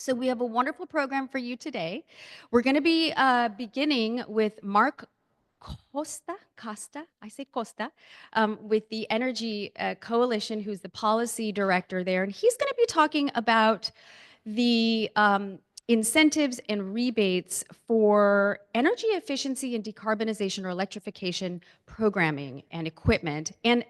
So we have a wonderful program for you today. We're going to be beginning with Mark Costa, I say Costa, with the Energy Coalition, who's the policy director there. And he's going to be talking about the incentives and rebates for energy efficiency and decarbonization or electrification programming and equipment. And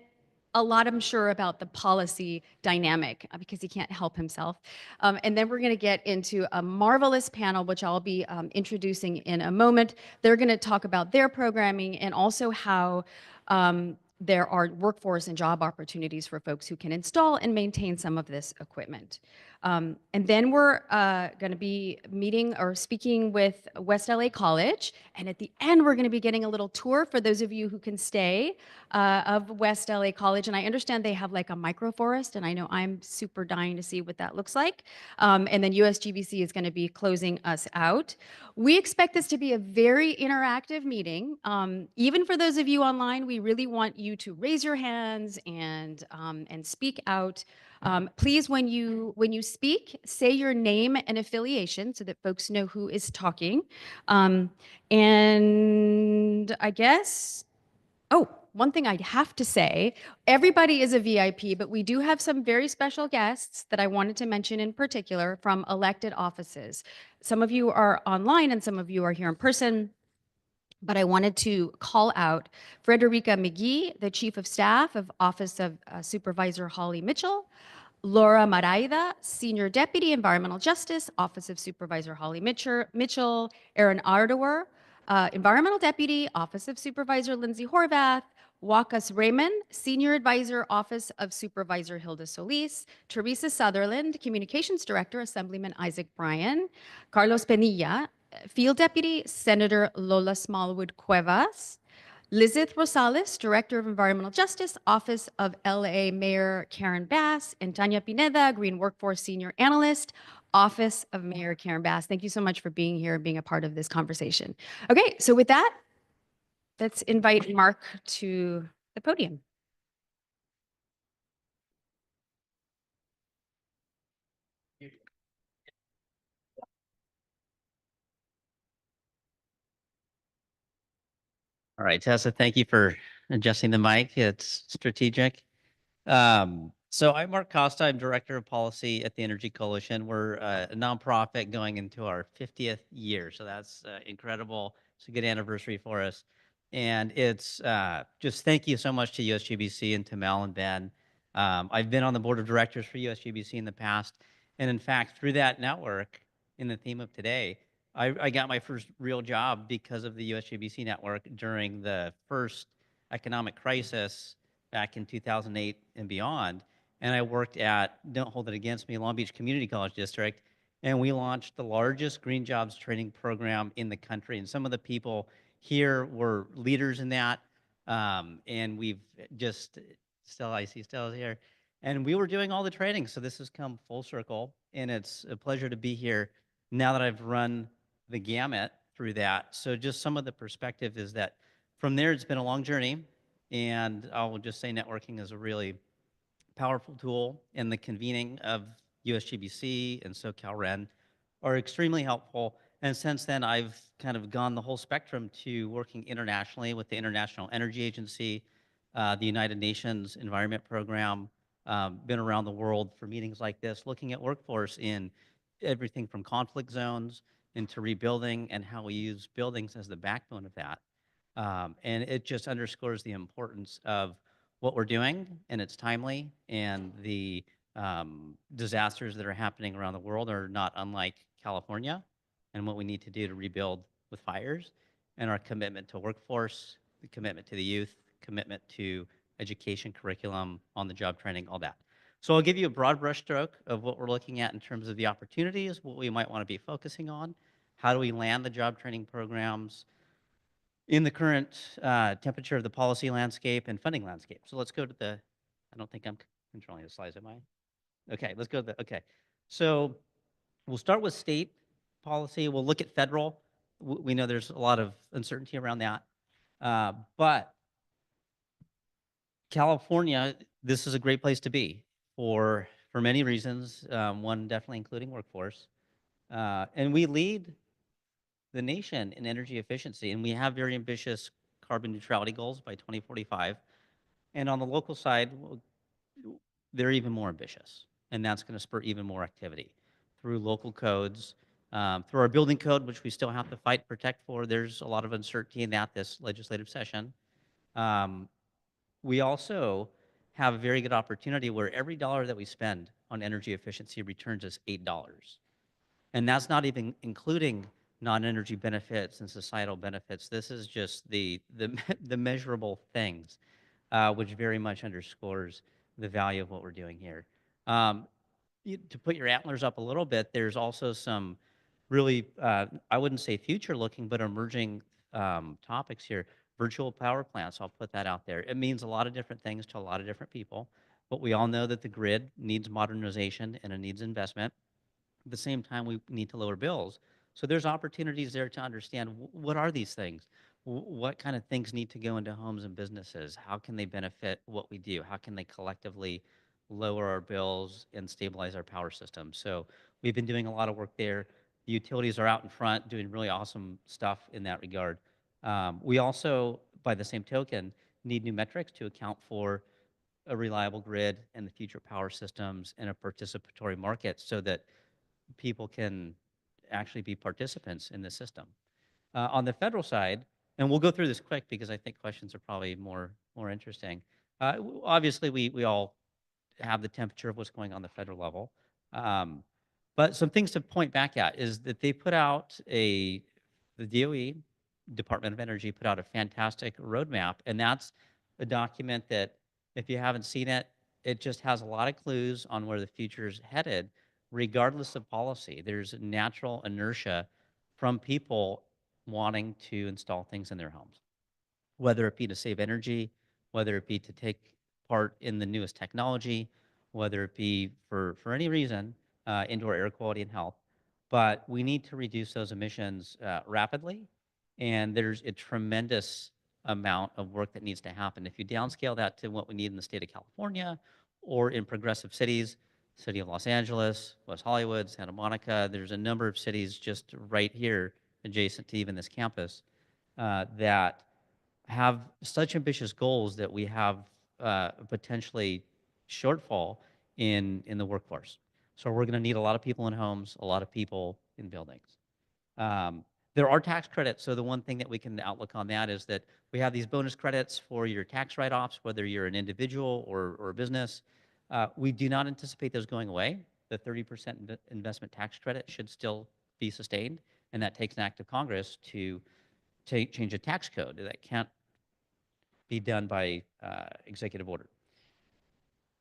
a lot, I'm sure, about the policy dynamic because he can't help himself. And then we're going to get into a marvelous panel, which I'll be introducing in a moment. They're going to talk about their programming and also how there are workforce and job opportunities for folks who can install and maintain some of this equipment. And then we're going to be meeting or speaking with West LA College. And at the end, we're going to be getting a little tour for those of you who can stay of West LA College. And I understand they have like a microforest, and I know I'm super dying to see what that looks like. And then USGBC is going to be closing us out. We expect this to be a very interactive meeting. Even for those of you online, we really want you to raise your hands and speak out. Please, when you speak, say your name and affiliation so that folks know who is talking. And I guess, oh, one thing I have to say, everybody is a VIP, but we do have some very special guests that I wanted to mention in particular from elected offices. Some of you are online and some of you are here in person. But I wanted to call out Frederica McGee, the Chief of Staff of Office of Supervisor Holly Mitchell, Laura Maraida, Senior Deputy Environmental Justice, Office of Supervisor Holly Mitchell, Aaron Ardour, Environmental Deputy, Office of Supervisor Lindsay Horvath, Wakas Raymond, Senior Advisor, Office of Supervisor Hilda Solis, Teresa Sutherland, Communications Director, Assemblyman Isaac Bryan, Carlos Penilla, Field Deputy, Senator Lola Smallwood Cuevas, Lizeth Rosales, Director of Environmental Justice, Office of LA Mayor Karen Bass, and Tanya Pineda, Green Workforce Senior Analyst, Office of Mayor Karen Bass. Thank you so much for being here and being a part of this conversation. Okay, so with that, let's invite Mark to the podium. All right, Tessa, thank you for adjusting the mic. It's strategic. So I'm Mark Costa. I'm Director of Policy at the Energy Coalition. We're a nonprofit going into our 50th year. So that's incredible. It's a good anniversary for us. And it's just thank you so much to USGBC and to Mel and Ben. I've been on the board of directors for USGBC in the past. And in fact, through that network, in the theme of today, I got my first real job because of the USGBC network during the first economic crisis back in 2008 and beyond. And I worked at, don't hold it against me, Long Beach Community College District, and we launched the largest green jobs training program in the country. And some of the people here were leaders in that. And we've just, I see Stella's here. And we were doing all the training. So this has come full circle. And it's a pleasure to be here now that I've run the gamut through that. So just some of the perspective is that from there, it's been a long journey. And I will just say networking is a really powerful tool, and the convening of USGBC and SoCalREN are extremely helpful. And since then, I've kind of gone the whole spectrum to working internationally with the International Energy Agency, the United Nations Environment Program, been around the world for meetings like this, looking at workforce in everything from conflict zones into rebuilding and how we use buildings as the backbone of that. And it just underscores the importance of what we're doing, and it's timely, and the disasters that are happening around the world are not unlike California, and what we need to do to rebuild with fires, and our commitment to workforce, the commitment to the youth, commitment to education curriculum, on-the-job training, all that. So I'll give you a broad brushstroke of what we're looking at in terms of the opportunities, what we might want to be focusing on, how do we land the job training programs in the current temperature of the policy landscape and funding landscape. So let's go to the, I don't think I'm controlling the slides, am I? Okay, let's go to the, okay. So we'll start with state policy. We'll look at federal. We know there's a lot of uncertainty around that. But California, this is a great place to be for many reasons. One definitely including workforce. And we lead the nation in energy efficiency, and we have very ambitious carbon neutrality goals by 2045. And on the local side, they're even more ambitious, and that's going to spur even more activity through local codes, through our building code, which we still have to fight, protect for. There's a lot of uncertainty in that this legislative session. Um, we also have a very good opportunity where every dollar that we spend on energy efficiency returns us $8. And that's not even including non-energy benefits and societal benefits. This is just the the measurable things, which very much underscores the value of what we're doing here. Um, to put your antlers up a little bit, there's also some really, I wouldn't say future looking, but emerging topics here. Virtual power plants, I'll put that out there. It means a lot of different things to a lot of different people, but we all know that the grid needs modernization and it needs investment. At the same time, we need to lower bills. So there's opportunities there to understand what are these things? What kind of things need to go into homes and businesses? How can they benefit what we do? How can they collectively lower our bills and stabilize our power system? So we've been doing a lot of work there. The utilities are out in front doing really awesome stuff in that regard. We also, by the same token, need new metrics to account for a reliable grid and the future power systems and a participatory market so that people can actually be participants in the system. On the federal side, and we'll go through this quick because I think questions are probably more interesting. Obviously, we all have the temperature of what's going on the federal level. Um, but some things to point back at is that they put out the DOE, Department of Energy, put out a fantastic roadmap, and that's a document that, if you haven't seen it, it just has a lot of clues on where the future is headed, regardless of policy. There's natural inertia from people wanting to install things in their homes, whether it be to save energy, whether it be to take part in the newest technology, whether it be for any reason, indoor air quality and health. But we need to reduce those emissions rapidly, and there's a tremendous amount of work that needs to happen. If you downscale that to what we need in the state of California or in progressive cities, city of Los Angeles, West Hollywood, Santa Monica, there's a number of cities just right here adjacent to even this campus that have such ambitious goals that we have potentially shortfall in the workforce. So we're going to need a lot of people in homes, a lot of people in buildings. Um, there are tax credits. So the one thing that we can outlook on that is that we have these bonus credits for your tax write-offs, whether you're an individual or a business. We do not anticipate those going away. The 30% investment tax credit should still be sustained, and that takes an act of Congress to change a tax code. That can't be done by executive order.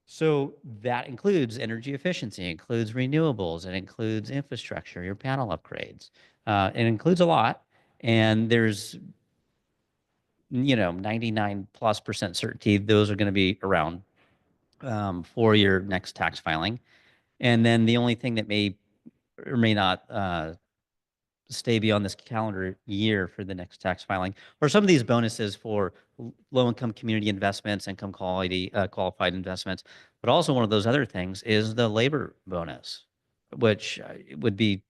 So that includes energy efficiency, includes renewables, it includes infrastructure, your panel upgrades. It includes a lot, and there's 99+% certainty those are going to be around for your next tax filing. And then the only thing that may or may not stay beyond this calendar year for the next tax filing, or some of these bonuses for low-income community investments, income quality qualified investments. But also one of those other things is the labor bonus, which would be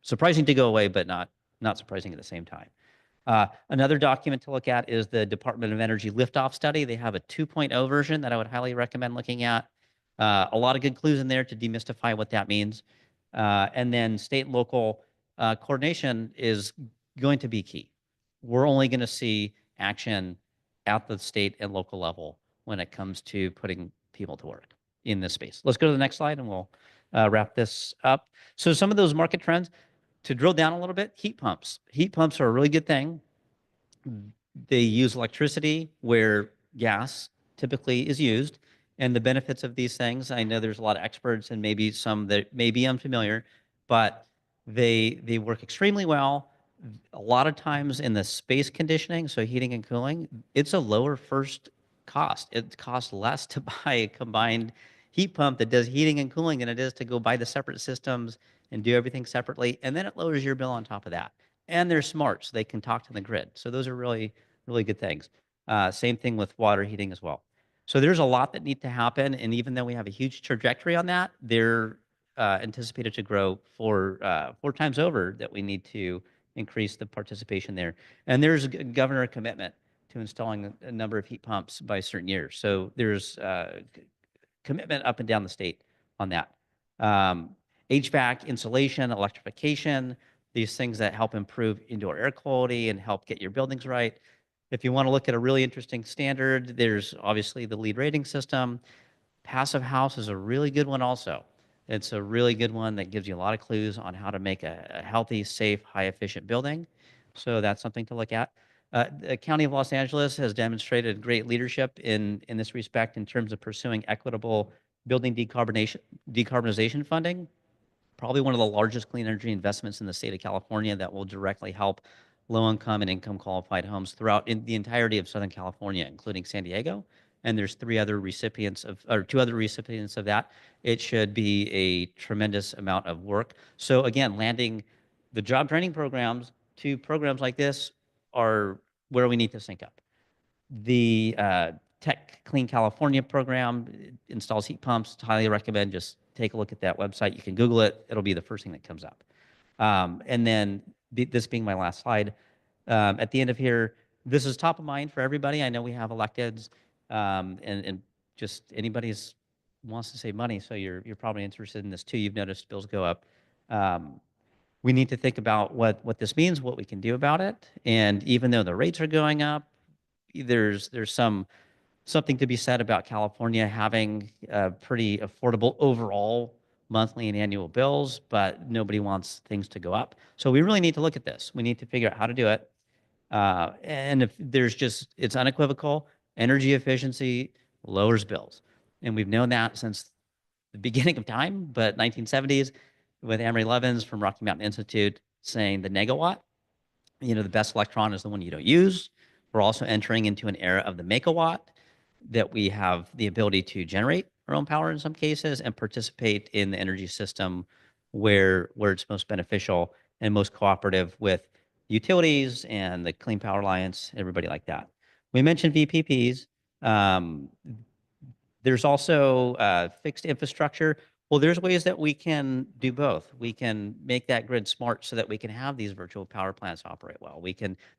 surprising to go away, but not surprising at the same time. Another document to look at is the Department of Energy liftoff study. They have a 2.0 version that I would highly recommend looking at. A lot of good clues in there to demystify what that means. And then state and local coordination is going to be key. We're only going to see action at the state and local level when it comes to putting people to work in this space. Let's go to the next slide and we'll wrap this up. So some of those market trends, to drill down a little bit, heat pumps. Heat pumps are a really good thing. They use electricity where gas typically is used. And the benefits of these things, I know there's a lot of experts and maybe some that may be unfamiliar, but they work extremely well. A lot of times in the space conditioning, so heating and cooling, it's a lower first cost. It costs less to buy a combined heat pump that does heating and cooling than it is to go buy the separate systems and do everything separately. And then it lowers your bill on top of that. And they're smart, so they can talk to the grid. So those are really good things. Same thing with water heating as well. So there's a lot that need to happen. And even though we have a huge trajectory on that, anticipated to grow four times over, that we need to increase the participation there. And there's a governor commitment to installing a number of heat pumps by certain years. So there's commitment up and down the state on that. Um, HVAC, insulation, electrification, these things that help improve indoor air quality and help get your buildings right. If you want to look at a really interesting standard, there's obviously the LEED rating system. Passive house is a really good one also. It's a really good one that gives you a lot of clues on how to make a healthy, safe, high efficient building. So that's something to look at. The County of Los Angeles has demonstrated great leadership in this respect in terms of pursuing equitable building decarbonization funding. Probably one of the largest clean energy investments in the state of California that will directly help low-income and income-qualified homes throughout the entirety of Southern California, including San Diego. And there's two other recipients of that. It should be a tremendous amount of work. So again, landing the job training programs to programs like this are where we need to sync up. The Tech Clean California program installs heat pumps. Highly recommend just take a look at that website. You can Google it. It'll be the first thing that comes up. And then this being my last slide, at the end of here, this is top of mind for everybody. I know we have electeds, and just anybody wants to save money, so you're probably interested in this too. You've noticed bills go up. We need to think about what this means, what we can do about it. And even though the rates are going up, there's something to be said about California having pretty affordable overall monthly and annual bills, but nobody wants things to go up. So we really need to look at this. We need to figure out how to do it. And if there's it's unequivocal, energy efficiency lowers bills. And we've known that since the beginning of time, but 1970s with Amory Levins from Rocky Mountain Institute saying the negawatt, the best electron is the one you don't use. We're also entering into an era of the megawatt, that we have the ability to generate our own power in some cases and participate in the energy system where it's most beneficial and most cooperative with utilities and the Clean Power Alliance, everybody like that. We mentioned VPPs. Um, there's also fixed infrastructure. Well, there's ways that we can do both. We can make that grid smart so that we can have these virtual power plants operate well.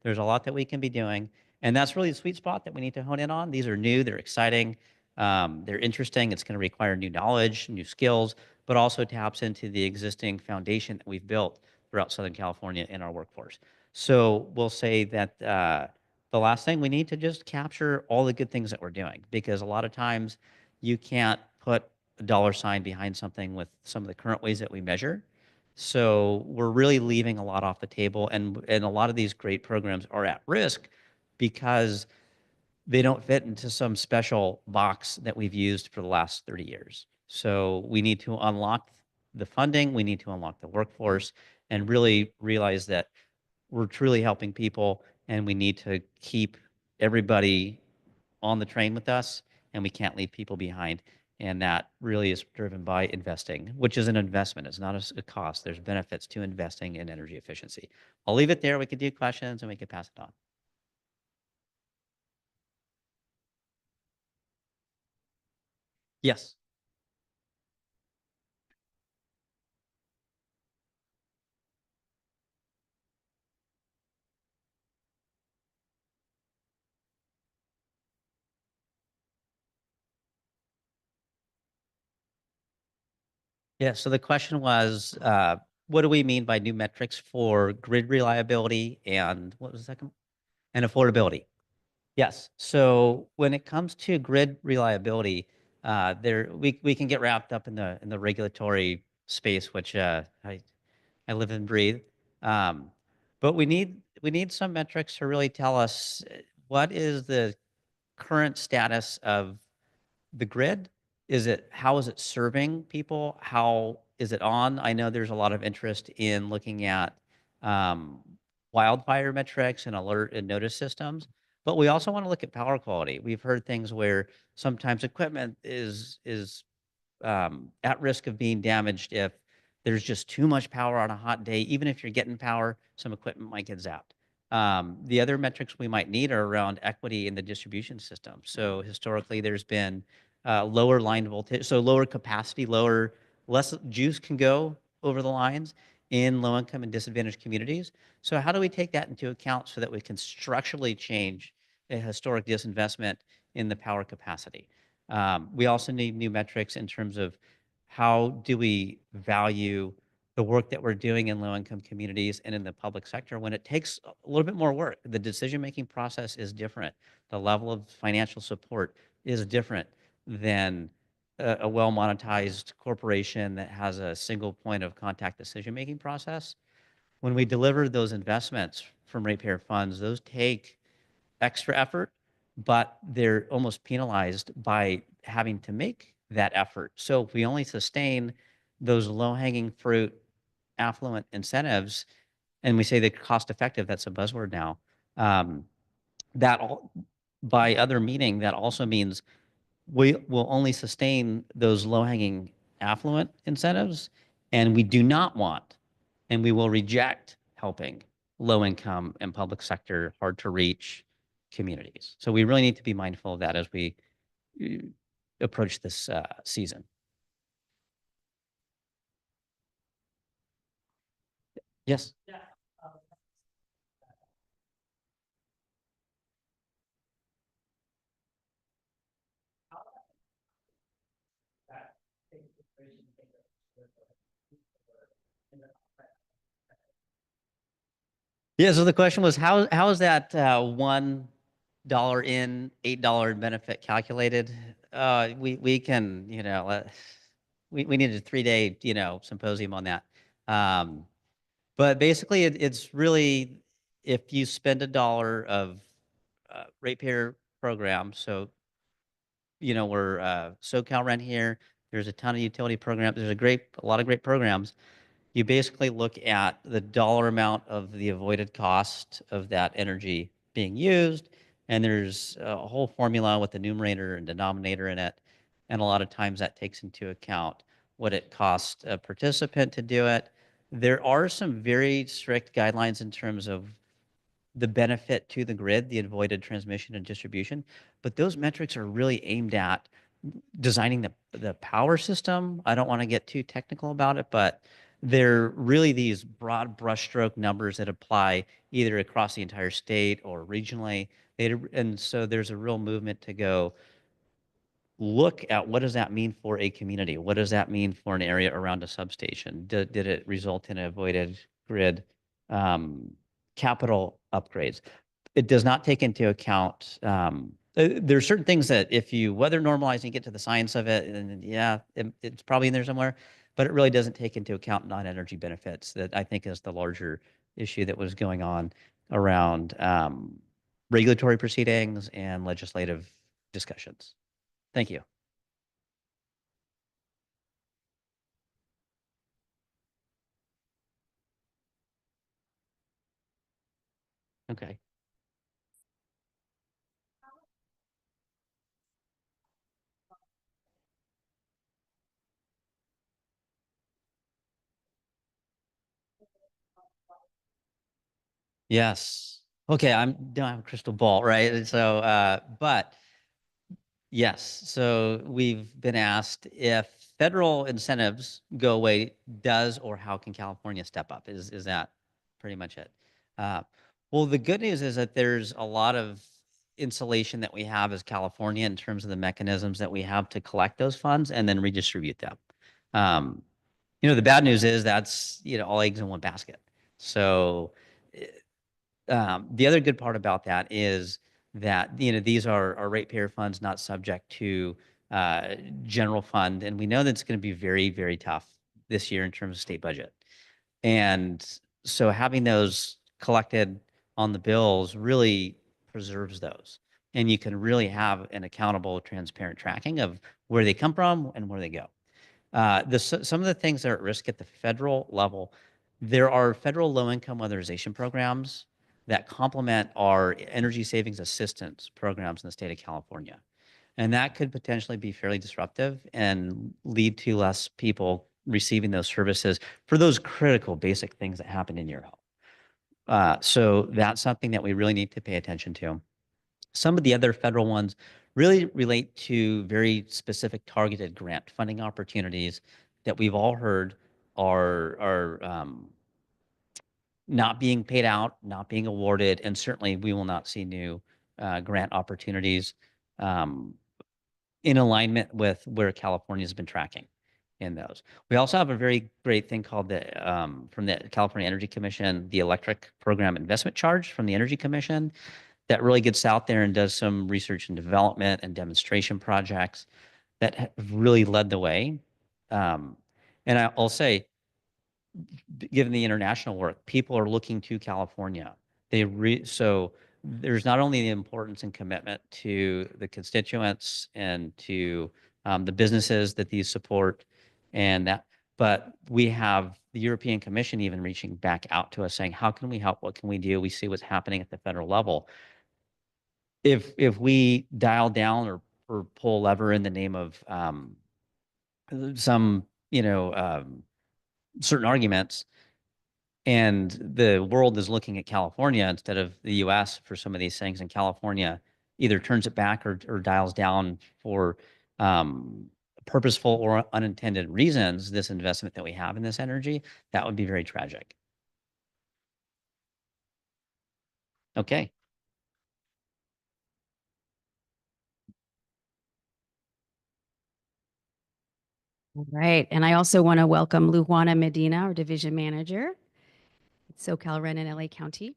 There's a lot that we can be doing. And that's really the sweet spot that we need to hone in on. These are new, they're exciting, they're interesting. It's going to require new knowledge, new skills, but also taps into the existing foundation that we've built throughout Southern California in our workforce. So we'll say that the last thing, we need to just capture all the good things that we're doing, because a lot of times you can't put a dollar sign behind something with some of the current ways that we measure. So we're really leaving a lot off the table, and a lot of these great programs are at risk because they don't fit into some special box that we've used for the last 30 years. So we need to unlock the funding, we need to unlock the workforce, and really realize that we're truly helping people, and we need to keep everybody on the train with us, and we can't leave people behind. And that really is driven by investing, which is an investment. It's not a cost. There's benefits to investing in energy efficiency. I'll leave it there. We could do questions and we could pass it on. Yes. Yeah. So the question was, what do we mean by new metrics for grid reliability and what was the second? And affordability. Yes. So when it comes to grid reliability, we can get wrapped up in the regulatory space, which I live and breathe. Um, but we need some metrics to really tell us what is the current status of the grid. How is it serving people? How is it on? I know there's a lot of interest in looking at um, wildfire metrics and alert and notice systems, but we also want to look at power quality. We've heard things where sometimes equipment is at risk of being damaged if there's just too much power on a hot day. Even if you're getting power, some equipment might get zapped. The other metrics we might need are around equity in the distribution system. So historically, there's been lower line voltage, so lower capacity, lower less juice can go over the lines in low income and disadvantaged communities. So how do we take that into account so that we can structurally change a historic disinvestment in the power capacity? We also need new metrics in terms of how do we value the work that we're doing in low income communities and in the public sector when it takes a little bit more work. The decision making process is different. The level of financial support is different than a well monetized corporation that has a single point of contact decision making process. When we deliver those investments from ratepayer funds, those take extra effort, but they're almost penalized by having to make that effort. So if we only sustain those low hanging fruit affluent incentives, and we say they're cost effective, that's a buzzword now. Um, that all, by other meaning, that also means we will only sustain those low hanging affluent incentives, and we do not want, and we will reject helping low income and public sector, hard to reach communities. So we really need to be mindful of that as we uh, approach this season. Yes. Yeah. So the question was, how is that $1 in, $8 benefit calculated? We can, we needed a 3 day, symposium on that. But basically, it's really if you spend $1 of ratepayer program. So we're SoCalREN here. There's a ton of utility programs. There's a lot of great programs. You basically look at the dollar amount of the avoided cost of that energy being used, and there's a whole formula with the numerator and denominator in it. And a lot of times that takes into account what it costs a participant to do it. There are some very strict guidelines in terms of the benefit to the grid, the avoided transmission and distribution, but those metrics are really aimed at designing the power system. I don't want to get too technical about it, but they're really these broad brushstroke numbers that apply either across the entire state or regionally. And so there's a real movement to go look at what does that mean for a community? What does that mean for an area around a substation? Did it result in avoided grid um, capital upgrades? It does not take into account. There are certain things that if you weather normalize and get to the science of it, and yeah, it's probably in there somewhere, but it really doesn't take into account non-energy benefits that I think is the larger issue that was going on around regulatory proceedings and legislative discussions. Thank you. Okay. Yes. Okay. I don't have a crystal ball, right? And so, but yes. So we've been asked if federal incentives go away, does or how can California step up? Is that pretty much it? Uh, well, the good news is that there's a lot of insulation that we have as California in terms of the mechanisms that we have to collect those funds and then redistribute them. Um, the bad news is that's all eggs in one basket. So the other good part about that is that these are ratepayer funds not subject to uh, general fund, and we know that it's going to be very, very tough this year in terms of state budget. And so having those collected on the bills really preserves those, and you can really have an accountable, transparent tracking of where they come from and where they go. Some of the things that are at risk at the federal level, there are federal low-income weatherization programs that complement our energy savings assistance programs in the state of California. And that could potentially be fairly disruptive and lead to less people receiving those services for those critical basic things that happen in your home. So that's something that we really need to pay attention to. Some of the other federal ones really relate to very specific targeted grant funding opportunities that we've all heard are not being paid out, not being awarded, and certainly we will not see new grant opportunities um, in alignment with where California has been tracking in those. We also have a very great thing called from the California Energy Commission, the Electric Program Investment Charge from the Energy Commission that really gets out there and does some research and development and demonstration projects that have really led the way. Um, and I'll say, given the international work, people are looking to California. So there's not only the importance and commitment to the constituents and to the businesses that these support, and that, but we have the European Commission even reaching back out to us saying, "How can we help? What can we do?" We see what's happening at the federal level. If we dial down or pull lever in the name of some certain arguments, and the world is looking at California instead of the US for some of these things, and California either turns it back or dials down for purposeful or unintended reasons, this investment that we have in this energy, that would be very tragic. Okay. All right. And I also want to welcome Lujuana Medina, our division manager at SoCalREN in LA County.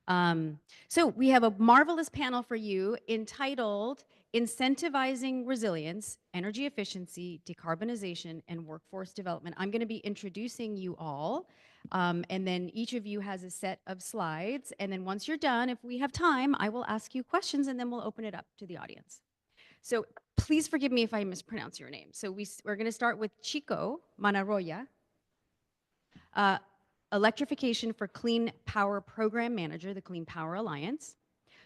So we have a marvelous panel for you entitled Incentivizing Resilience, Energy Efficiency, Decarbonization, and Workforce Development. I'm going to be introducing you all, and then each of you has a set of slides. And then once you're done, if we have time, I will ask you questions, and then we'll open it up to the audience. So please forgive me if I mispronounce your name. So we're going to start with Chico Manaroya, Electrification for Clean Power Program Manager, the Clean Power Alliance.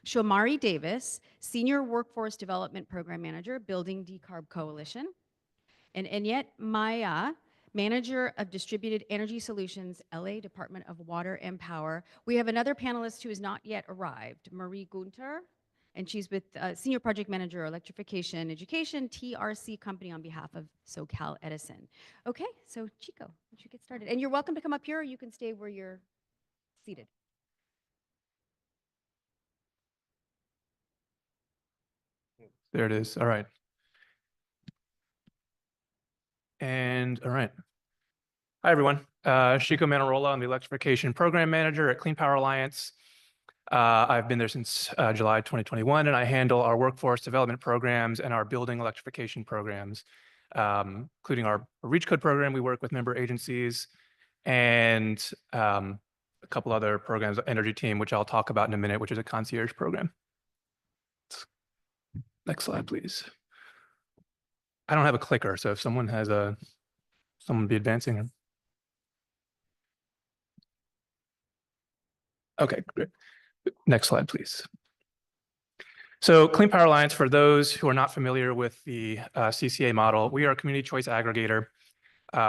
Shomari Davis, Senior Workforce Development Program Manager, Building Decarb Coalition. And Enyet Maya, Manager of Distributed Energy Solutions, LA Department of Water and Power. We have another panelist who has not yet arrived, Marie Gunter, and she's with Senior Project Manager, Electrification Education, TRC Company on behalf of SoCal Edison. Okay, so Chico, why don't you get started? And you're welcome to come up here, or you can stay where you're seated. There it is. All right. And all right. Hi, everyone. Chico Manarola. I'm the Electrification Program Manager at Clean Power Alliance. I've been there since July 2021, and I handle our workforce development programs and our building electrification programs, including our REACH code program. We work with member agencies and a couple other programs, Energy Team, which I'll talk about in a minute, which is a concierge program. Next slide, please. I don't have a clicker, so if someone has someone be advancing. Okay, great. Next slide, please. So Clean Power Alliance, for those who are not familiar with the CCA model, we are a community choice aggregator.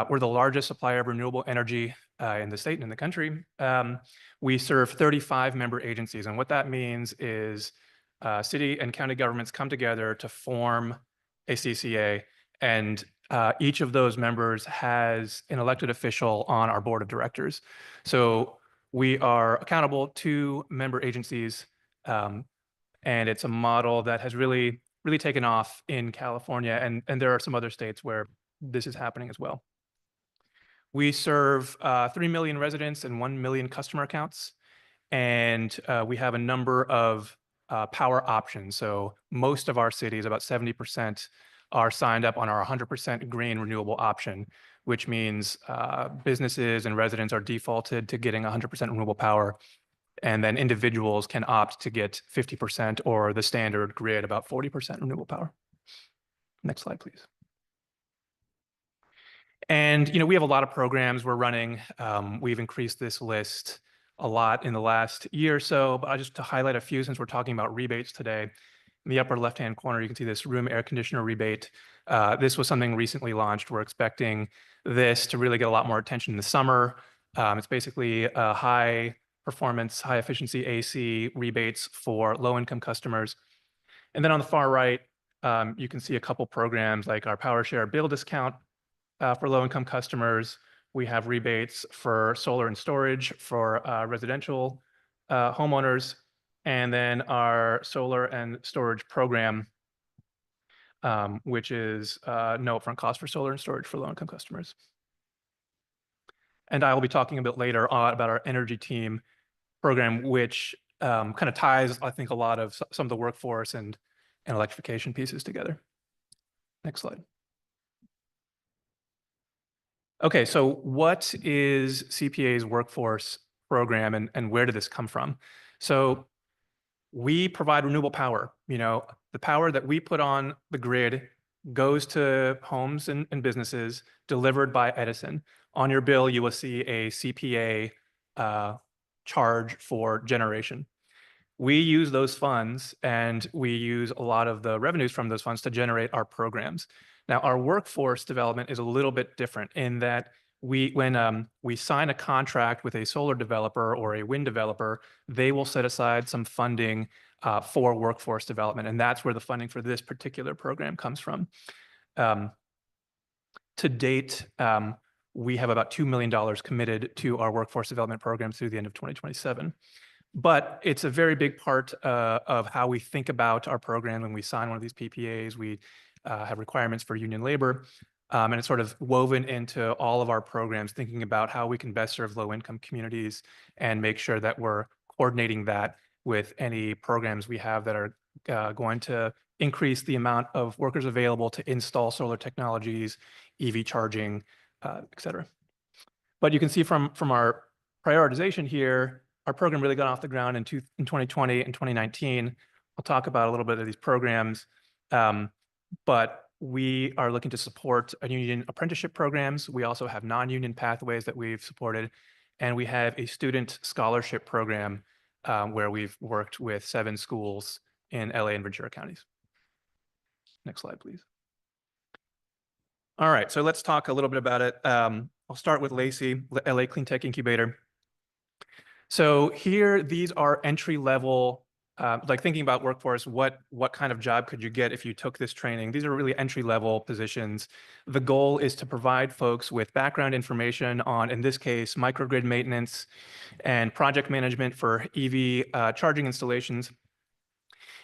We're the largest supplier of renewable energy in the state and in the country. We serve 35 member agencies, and what that means is city and county governments come together to form a CCA, and each of those members has an elected official on our board of directors. So we are accountable to member agencies, and it's a model that has really taken off in California, and there are some other states where this is happening as well. We serve 3 million residents and 1 million customer accounts, and we have a number of power options. So most of our cities, about 70%, are signed up on our 100% green renewable option, which means businesses and residents are defaulted to getting 100% renewable power, and then individuals can opt to get 50% or the standard grid, about 40% renewable power. Next slide, please. And we have a lot of programs we're running. We've increased this list a lot in the last year or so, but just to highlight a few, since we're talking about rebates today. In the upper left-hand corner, you can see this room air conditioner rebate. This was something recently launched. We're expecting this to really get a lot more attention in the summer. It's basically a high performance, high efficiency AC rebates for low-income customers. And then on the far right, you can see a couple programs like our Power Share Bill Discount for low-income customers. We have rebates for solar and storage for residential homeowners, and then our solar and storage program, which is no upfront cost for solar and storage for low-income customers. And I will be talking a bit later on about our energy team program, which kind of ties, I think, a lot of some of the workforce and electrification pieces together. Next slide. Okay, so what is CPA's workforce program, and where did this come from? So we provide renewable power. You know, the power that we put on the grid goes to homes and businesses delivered by Edison. On your bill, you will see a CPA charge for generation. We use those funds, and we use a lot of the revenues from those funds to generate our programs. Now, our workforce development is a little bit different in that when we sign a contract with a solar developer or a wind developer, they will set aside some funding for workforce development, and that's where the funding for this particular program comes from. To date, we have about $2 million committed to our workforce development program through the end of 2027. But it's a very big part of how we think about our program. When we sign one of these PPAs, we have requirements for union labor, and it's sort of woven into all of our programs, thinking about how we can best serve low-income communities and make sure that we're coordinating that with any programs we have that are going to increase the amount of workers available to install solar technologies, EV charging, et cetera. But you can see from our prioritization here, our program really got off the ground in 2020 and 2019. I'll talk about a little bit of these programs, but we are looking to support union apprenticeship programs. We also have non-union pathways that we've supported, and we have a student scholarship program where we've worked with 7 schools in LA and Ventura counties. Next slide, please. All right, so let's talk a little bit about it. I'll start with LACI, LA Clean Tech Incubator. So here, these are entry level, like thinking about workforce, what kind of job could you get if you took this training? These are really entry level positions. The goal is to provide folks with background information on, in this case, microgrid maintenance and project management for EV charging installations,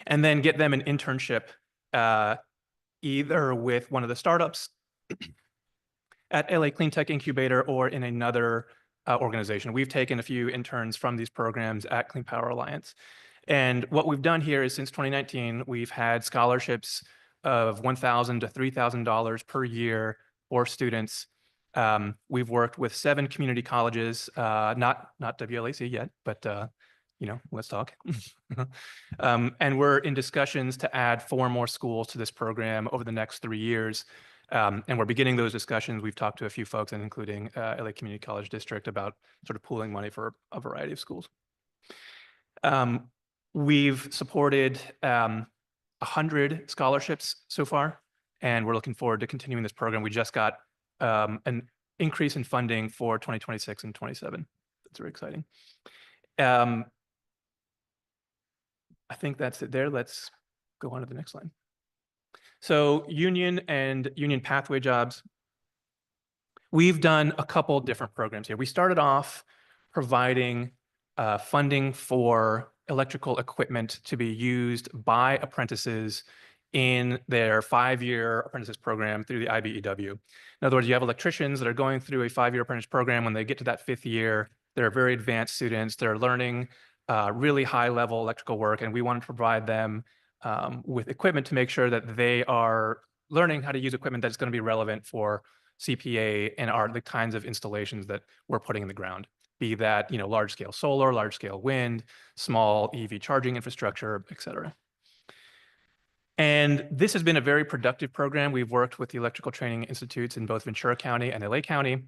and then get them an internship either with one of the startups at LA Clean Tech Incubator or in another organization. We've taken a few interns from these programs at Clean Power Alliance. And what we've done here is since 2019, we've had scholarships of $1,000 to $3,000 per year for students. We've worked with 7 community colleges, not WLAC yet, but you know, let's talk. And we're in discussions to add 4 more schools to this program over the next 3 years. And we're beginning those discussions. We've talked to a few folks, and including LA Community College District, about sort of pooling money for a variety of schools. We've supported 100 scholarships so far, and we're looking forward to continuing this program. We just got an increase in funding for 2026 and 27. That's very exciting. I think that's it there. Let's go on to the next slide. So union and union pathway jobs. We've done a couple different programs here. We started off providing funding for electrical equipment to be used by apprentices in their 5-year apprentice program through the IBEW. In other words, you have electricians that are going through a 5-year apprentice program. When they get to that 5th year, they're very advanced students. They're learning really high-level electrical work, and we want to provide them with equipment to make sure that they are learning how to use equipment that's going to be relevant for CPA and are the kinds of installations that we're putting in the ground, be that, you know, large-scale solar, large-scale wind, small EV charging infrastructure, et cetera. And this has been a very productive program. We've worked with the electrical training institutes in both Ventura County and LA County.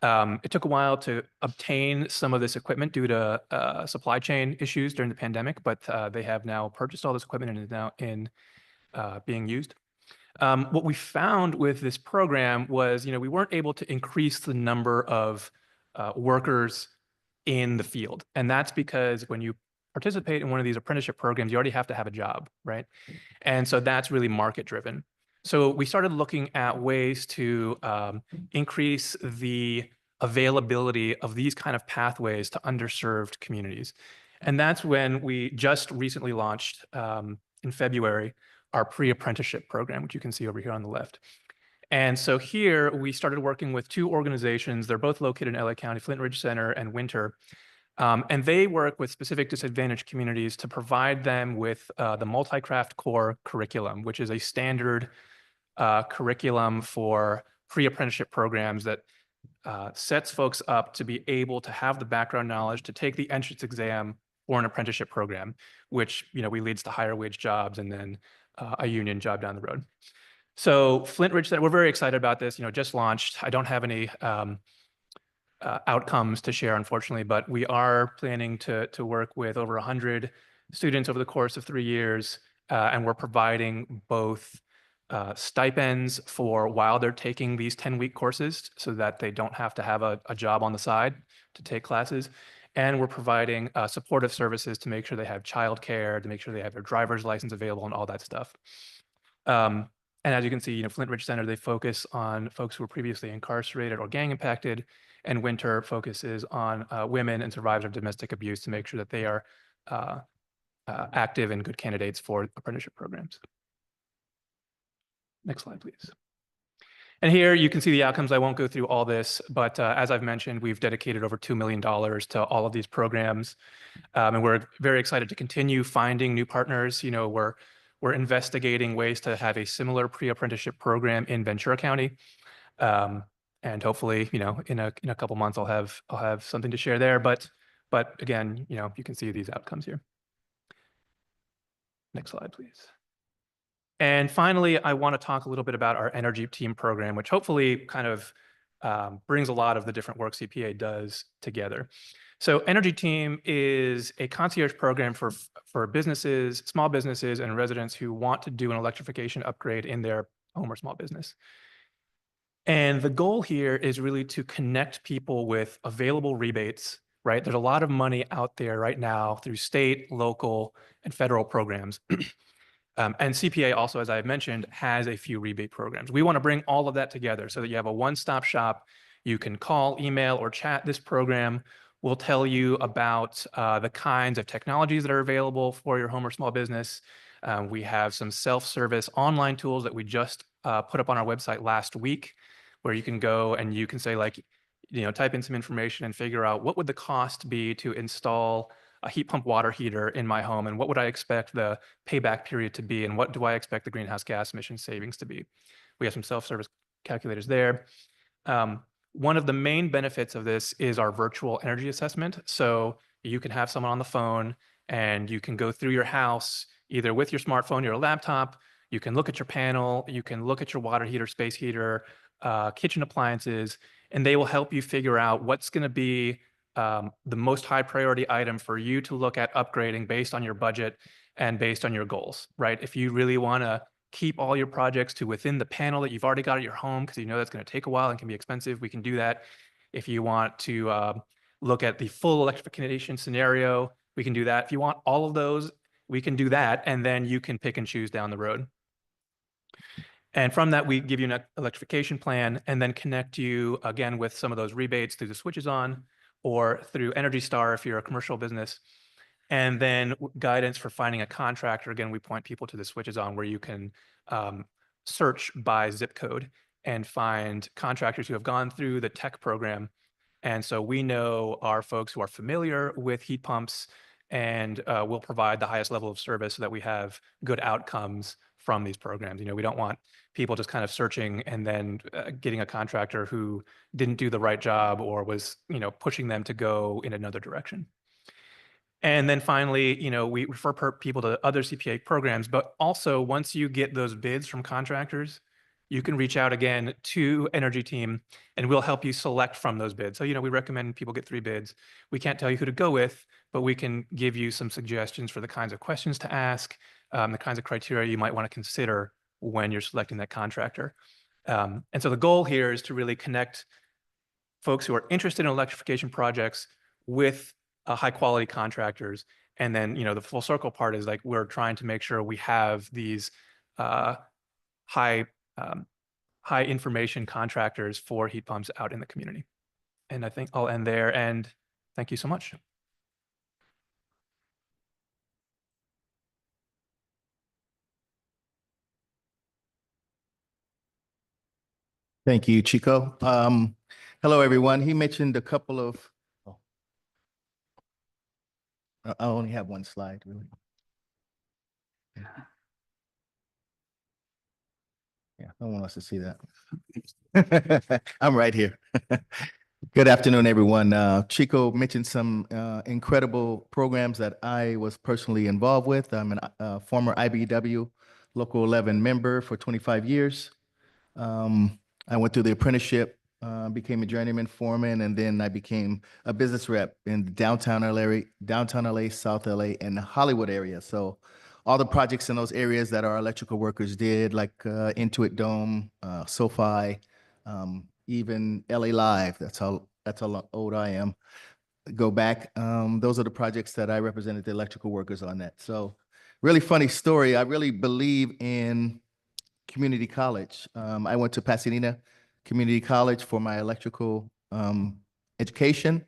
It took a while to obtain some of this equipment due to supply chain issues during the pandemic, but they have now purchased all this equipment and is now being used. What we found with this program was, you know, we weren't able to increase the number of workers in the field. And that's because when you participate in one of these apprenticeship programs, you already have to have a job, right? And so that's really market driven. So we started looking at ways to increase the availability of these kind of pathways to underserved communities. And that's when we just recently launched in February our pre-apprenticeship program, which you can see over here on the left. And so here we started working with two organizations. They're both located in LA County, Flint Ridge Center and Winter. And they work with specific disadvantaged communities to provide them with the multi-craft core curriculum, which is a standard curriculum for pre-apprenticeship programs that sets folks up to be able to have the background knowledge to take the entrance exam for an apprenticeship program, which leads to higher wage jobs and then a union job down the road. So Flint Ridge Center, we're very excited about this. Just launched. I don't have any outcomes to share, unfortunately, but we are planning to work with over 100 students over the course of 3 years, and we're providing both stipends for while they're taking these 10-week courses so that they don't have to have a job on the side to take classes. And we're providing supportive services to make sure they have childcare, to make sure they have their driver's license available and all that stuff. And as you can see, Flint Ridge Center, they focus on folks who were previously incarcerated or gang impacted, and Winter focuses on women and survivors of domestic abuse to make sure that they are active and good candidates for apprenticeship programs. Next slide, please. And here you can see the outcomes. I won't go through all this, but as I've mentioned, we've dedicated over $2 million to all of these programs. And we're very excited to continue finding new partners. We're investigating ways to have a similar pre-apprenticeship program in Ventura County. And hopefully, in a couple months, I'll have something to share there. But again, you can see these outcomes here. Next slide, please. And finally, I want to talk a little bit about our Energy Team program, which hopefully kind of brings a lot of the different work CPA does together. So Energy Team is a concierge program for businesses, small businesses, and residents who want to do an electrification upgrade in their home or small business. And the goal here is really to connect people with available rebates, right? There's a lot of money out there right now through state, local, and federal programs. And CPA also, as I mentioned, has a few rebate programs. We want to bring all of that together so that you have a one-stop shop. You can call, email, or chat this program. We'll tell you about the kinds of technologies that are available for your home or small business. We have some self-service online tools that we just put up on our website last week, where you can go and you can say, type in some information and figure out what would the cost be to install a heat pump water heater in my home, and what would I expect the payback period to be, and what do I expect the greenhouse gas emission savings to be. We have some self-service calculators there. One of the main benefits of this is our virtual energy assessment. So you can have someone on the phone and you can go through your house either with your smartphone or your laptop. You can look at your panel, you can look at your water heater, space heater, kitchen appliances, and they will help you figure out what's going to be the most high priority item for you to look at upgrading based on your budget and based on your goals, right? If you really want to keep all your projects to within the panel that you've already got at your home, because that's going to take a while and can be expensive, we can do that. If you want to look at the full electrification scenario, we can do that. If you want all of those, we can do that, and then you can pick and choose down the road. And from that, we give you an electrification plan and then connect you again with some of those rebates through the switches on or through Energy Star if you're a commercial business. And then guidance for finding a contractor. Again, we point people to the switches on where you can search by zip code and find contractors who have gone through the tech program. And so we know our folks who are familiar with heat pumps and will provide the highest level of service so that we have good outcomes from these programs. We don't want people just kind of searching and then getting a contractor who didn't do the right job or was, pushing them to go in another direction. And then finally, we refer people to other CPA programs, but also once you get those bids from contractors, you can reach out again to Energy Team and we'll help you select from those bids. So, we recommend people get 3 bids. We can't tell you who to go with, but we can give you some suggestions for the kinds of questions to ask, the kinds of criteria you might want to consider when you're selecting that contractor. And so the goal here is to really connect folks who are interested in electrification projects with high quality contractors. And then, the full circle part is we're trying to make sure we have these high information contractors for heat pumps out in the community. And I think I'll end there, and thank you so much. Thank you, Chico. Hello, everyone. He mentioned a couple of, oh, I only have one slide, really. Yeah, no one wants to see that. I'm right here. Good afternoon, everyone. Chico mentioned some incredible programs that I was personally involved with. I'm a former IBW Local 11 member for 25 years. I went through the apprenticeship, became a journeyman foreman, and then I became a business rep in downtown LA, South LA, and the Hollywood area. So all the projects in those areas that our electrical workers did, like Intuit Dome, SoFi, even LA Live, that's how old I am, go back. Those are the projects that I represented the electrical workers on that. So really funny story. I really believe in community college. I went to Pasadena Community College for my electrical education.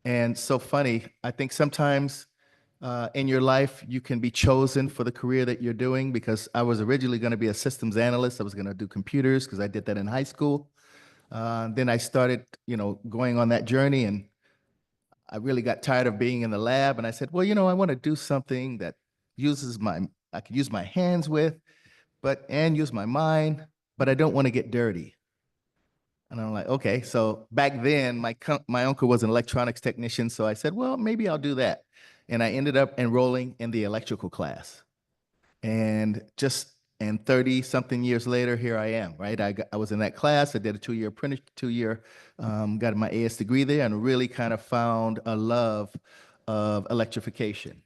And so funny, I think sometimes in your life, you can be chosen for the career that you're doing, because I was originally going to be a systems analyst. I was going to do computers because I did that in high school. Then I started, going on that journey, and I really got tired of being in the lab. And I said, well, I want to do something that I can use my hands with, and use my mind, but I don't want to get dirty. And I'm like, okay. So back then, my uncle was an electronics technician. So I said, well, maybe I'll do that. And I ended up enrolling in the electrical class. And 30 something years later, here I am, right? I was in that class. I did a 2-year apprentice, got my AS degree there, and really kind of found a love of electrification.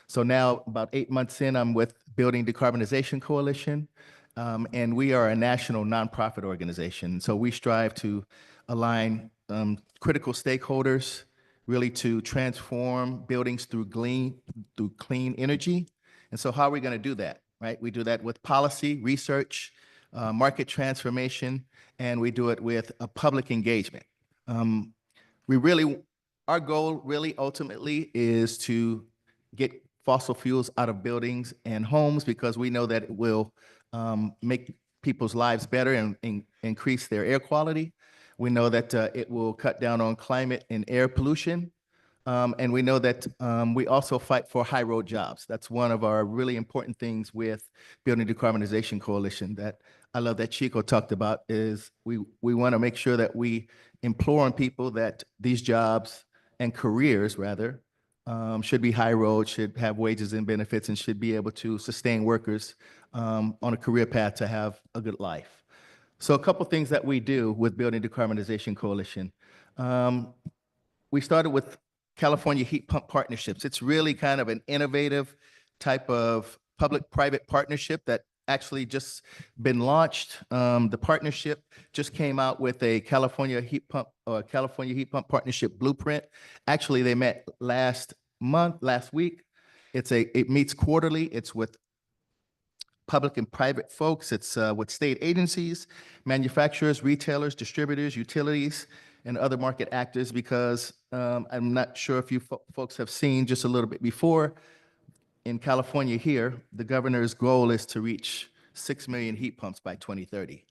So now, about 8 months in, I'm with Building Decarbonization Coalition, and we are a national nonprofit organization. So we strive to align critical stakeholders, really to transform buildings through clean energy. And so how are we going to do that, right? We do that with policy, research, market transformation, and we do it with a public engagement. Our goal really ultimately is to get fossil fuels out of buildings and homes, because we know that it will make people's lives better and increase their air quality. We know that it will cut down on climate and air pollution. And we know that we also fight for high road jobs. That's one of our really important things with Building Decarbonization Coalition that I love that Chico talked about, is we want to make sure that we implore on people that these jobs and careers, rather, should be high road, should have wages and benefits, and should be able to sustain workers on a career path to have a good life. So a couple things that we do with Building Decarbonization Coalition. We started with California Heat Pump Partnerships. It's really kind of an innovative type of public-private partnership that actually just been launched. The partnership just came out with a California Heat Pump Partnership Blueprint. Actually, they met last week. It meets quarterly. It's with public and private folks. It's with state agencies, manufacturers, retailers, distributors, utilities, and other market actors, because I'm not sure if you folks have seen just a little bit before, in California here, the governor's goal is to reach 6 million heat pumps by 2030,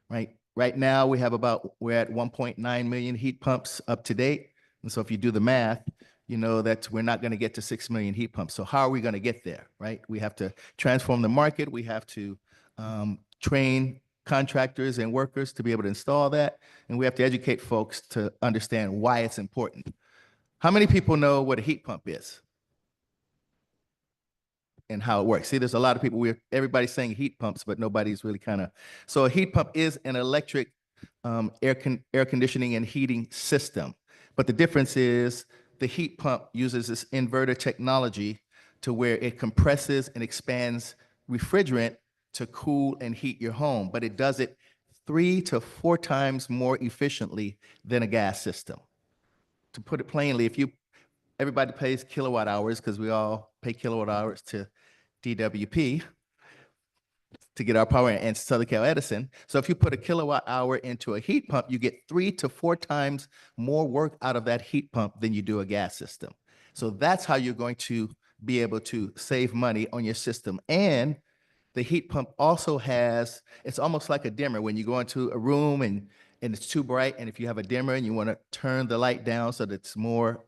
right? Right now, we're at 1.9 million heat pumps up to date. And so if you do the math, you know that we're not going to get to 6 million heat pumps. So how are we going to get there, right? We have to transform the market. We have to train contractors and workers to be able to install that. And we have to educate folks to understand why it's important. How many people know what a heat pump is and how it works? See, there's a lot of people, everybody's saying heat pumps, but nobody's really so a heat pump is an electric air conditioning and heating system. But the difference is the heat pump uses this inverter technology to where it compresses and expands refrigerant to cool and heat your home, but it does it 3 to 4 times more efficiently than a gas system. To put it plainly, everybody pays kilowatt hours because we all pay kilowatt hours to DWP. to get our power in Southern Cal Edison. So if you put a kilowatt hour into a heat pump, you get 3 to 4 times more work out of that heat pump than you do a gas system. So that's how you're going to be able to save money on your system. And the heat pump also has, it's almost like a dimmer when you go into a room and it's too bright. And if you have a dimmer and you want to turn the light down so that it's more,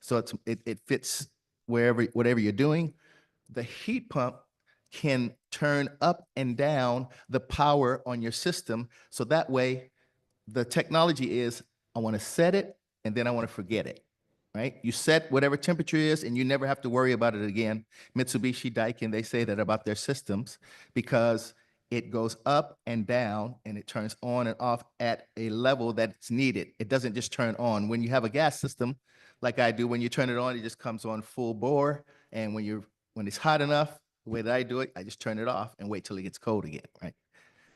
so it fits whatever you're doing, the heat pump can turn up and down the power on your system. So that way the technology is, I want to set it and then I want to forget it, right? You set whatever temperature is and you never have to worry about it again. Mitsubishi, Daikin, they say that about their systems because it goes up and down and it turns on and off at a level that's needed. It doesn't just turn on. When you have a gas system, like I do, when you turn it on, it just comes on full bore. And when it's hot enough, the way that I do it, I just turn it off and wait till it gets cold again, right?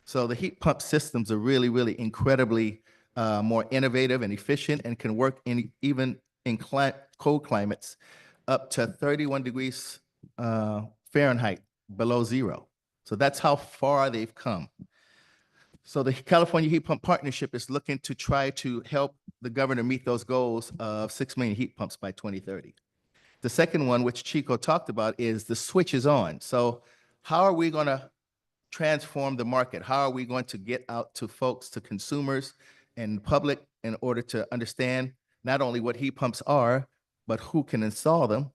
So the heat pump systems are really, really incredibly more innovative and efficient and can work even in cold climates up to 31 degrees Fahrenheit below zero. So that's how far they've come. So the California Heat Pump Partnership is looking to try to help the governor meet those goals of 6 million heat pumps by 2030. The second one, which Chico talked about, is the switch is on. So how are we going to transform the market? How are we going to get out to folks, to consumers and public in order to understand not only what heat pumps are, but who can install them?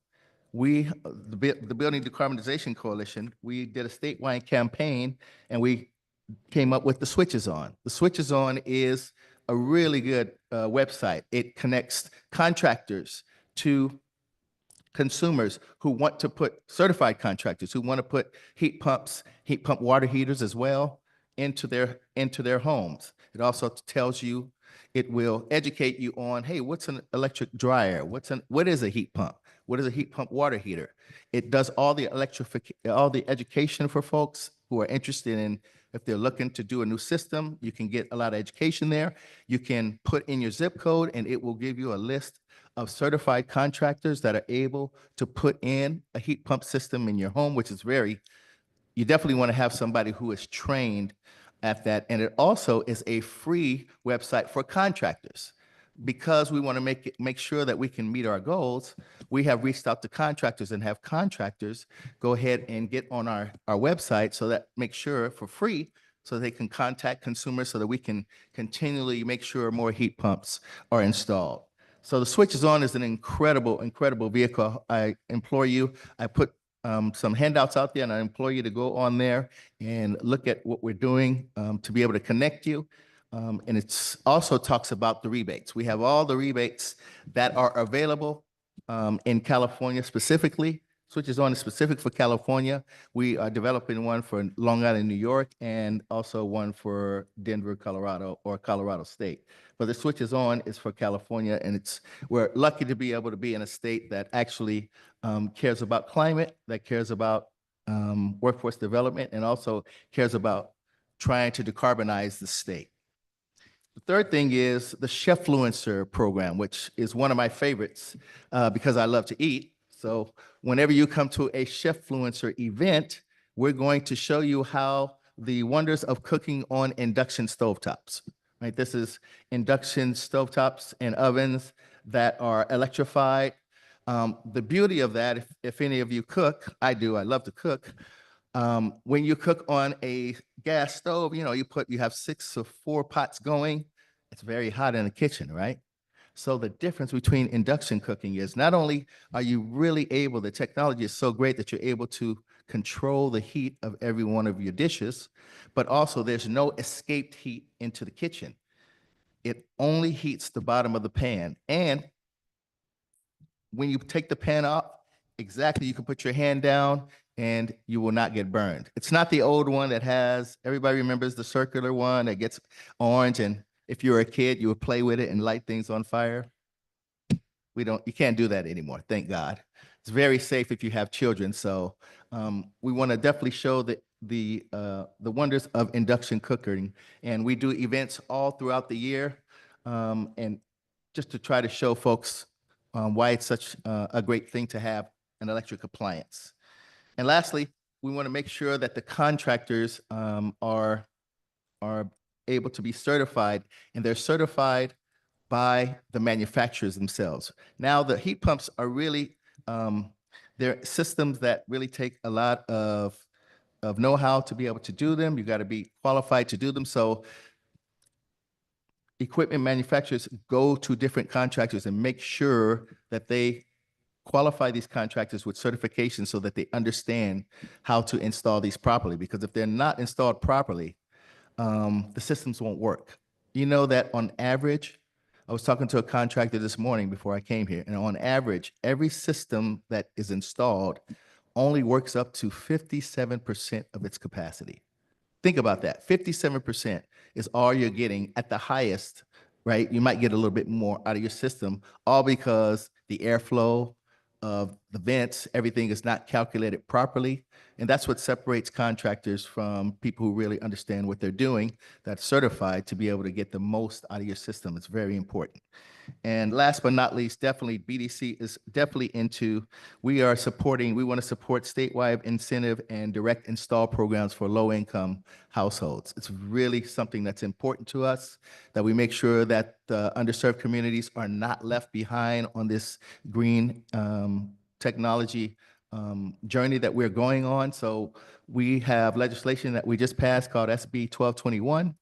The Building Decarbonization Coalition, we did a statewide campaign and we came up with the Switches On. The Switches On is a really good website. It connects contractors to consumers who want to put certified contractors who want to put heat pump water heaters as well into their homes. It also tells you, it will educate you on, hey, what's an electric dryer? What is a heat pump? What is a heat pump water heater? It does all the education for folks who are interested in, if they're looking to do a new system, you can get a lot of education there. You can put in your zip code and it will give you a list of certified contractors that are able to put in a heat pump system in your home, which is you definitely want to have somebody who is trained at that. And it also is a free website for contractors. Because we want to make sure that we can meet our goals, we have reached out to contractors and have contractors go ahead and get on our website so that make sure for free, so they can contact consumers so that we can continually make sure more heat pumps are installed. So the Switch is On is an incredible, incredible vehicle. I implore you, I put some handouts out there and I implore you to go on there and look at what we're doing to be able to connect you. And it also talks about the rebates. We have all the rebates that are available in California specifically. Switch is On is specific for California. We are developing one for Long Island, New York, and also one for Denver, Colorado, or Colorado State. But the Switch is On is for California, and we're lucky to be able to be in a state that actually cares about climate, that cares about workforce development, and also cares about trying to decarbonize the state. The third thing is the Chefluencer program, which is one of my favorites because I love to eat. So whenever you come to a Chefluencer event, we're going to show you how the wonders of cooking on induction stovetops, right? This is induction stovetops and ovens that are electrified. The beauty of that, if any of you cook, I do, I love to cook. When you cook on a gas stove, you have 6 or 4 pots going. It's very hot in the kitchen, right? So the difference between induction cooking is not only are you really able, the technology is so great that you're able to control the heat of every one of your dishes, but also there's no escaped heat into the kitchen. It only heats the bottom of the pan. And when you take the pan off, exactly, you can put your hand down and you will not get burned. It's not the old one that everybody remembers the circular one that gets orange, and if you're a kid, you would play with it and light things on fire. You can't do that anymore, thank God. It's very safe if you have children. So we want to definitely show the wonders of induction cooking. And we do events all throughout the year, and just to try to show folks why it's such a great thing to have an electric appliance. And lastly, we want to make sure that the contractors are able to be certified, and they're certified by the manufacturers themselves. Now, the heat pumps are really they're systems that really take a lot of know-how to be able to do them. You got to be qualified to do them. So equipment manufacturers go to different contractors and make sure that they qualify these contractors with certification so that they understand how to install these properly. Because if they're not installed properly, the systems won't work. You know that on average, I was talking to a contractor this morning before I came here, and on average, every system that is installed only works up to 57% of its capacity. Think about that. 57% is all you're getting at the highest, right? You might get a little bit more out of your system, all because the airflow of the vents, everything is not calculated properly. And that's what separates contractors from people who really understand what they're doing, that's certified to be able to get the most out of your system. It's very important. And last but not least, definitely BDC is definitely we want to support statewide incentive and direct install programs for low-income households. It's really something that's important to us, that we make sure that the underserved communities are not left behind on this green technology journey that we're going on. So we have legislation that we just passed called SB 1221.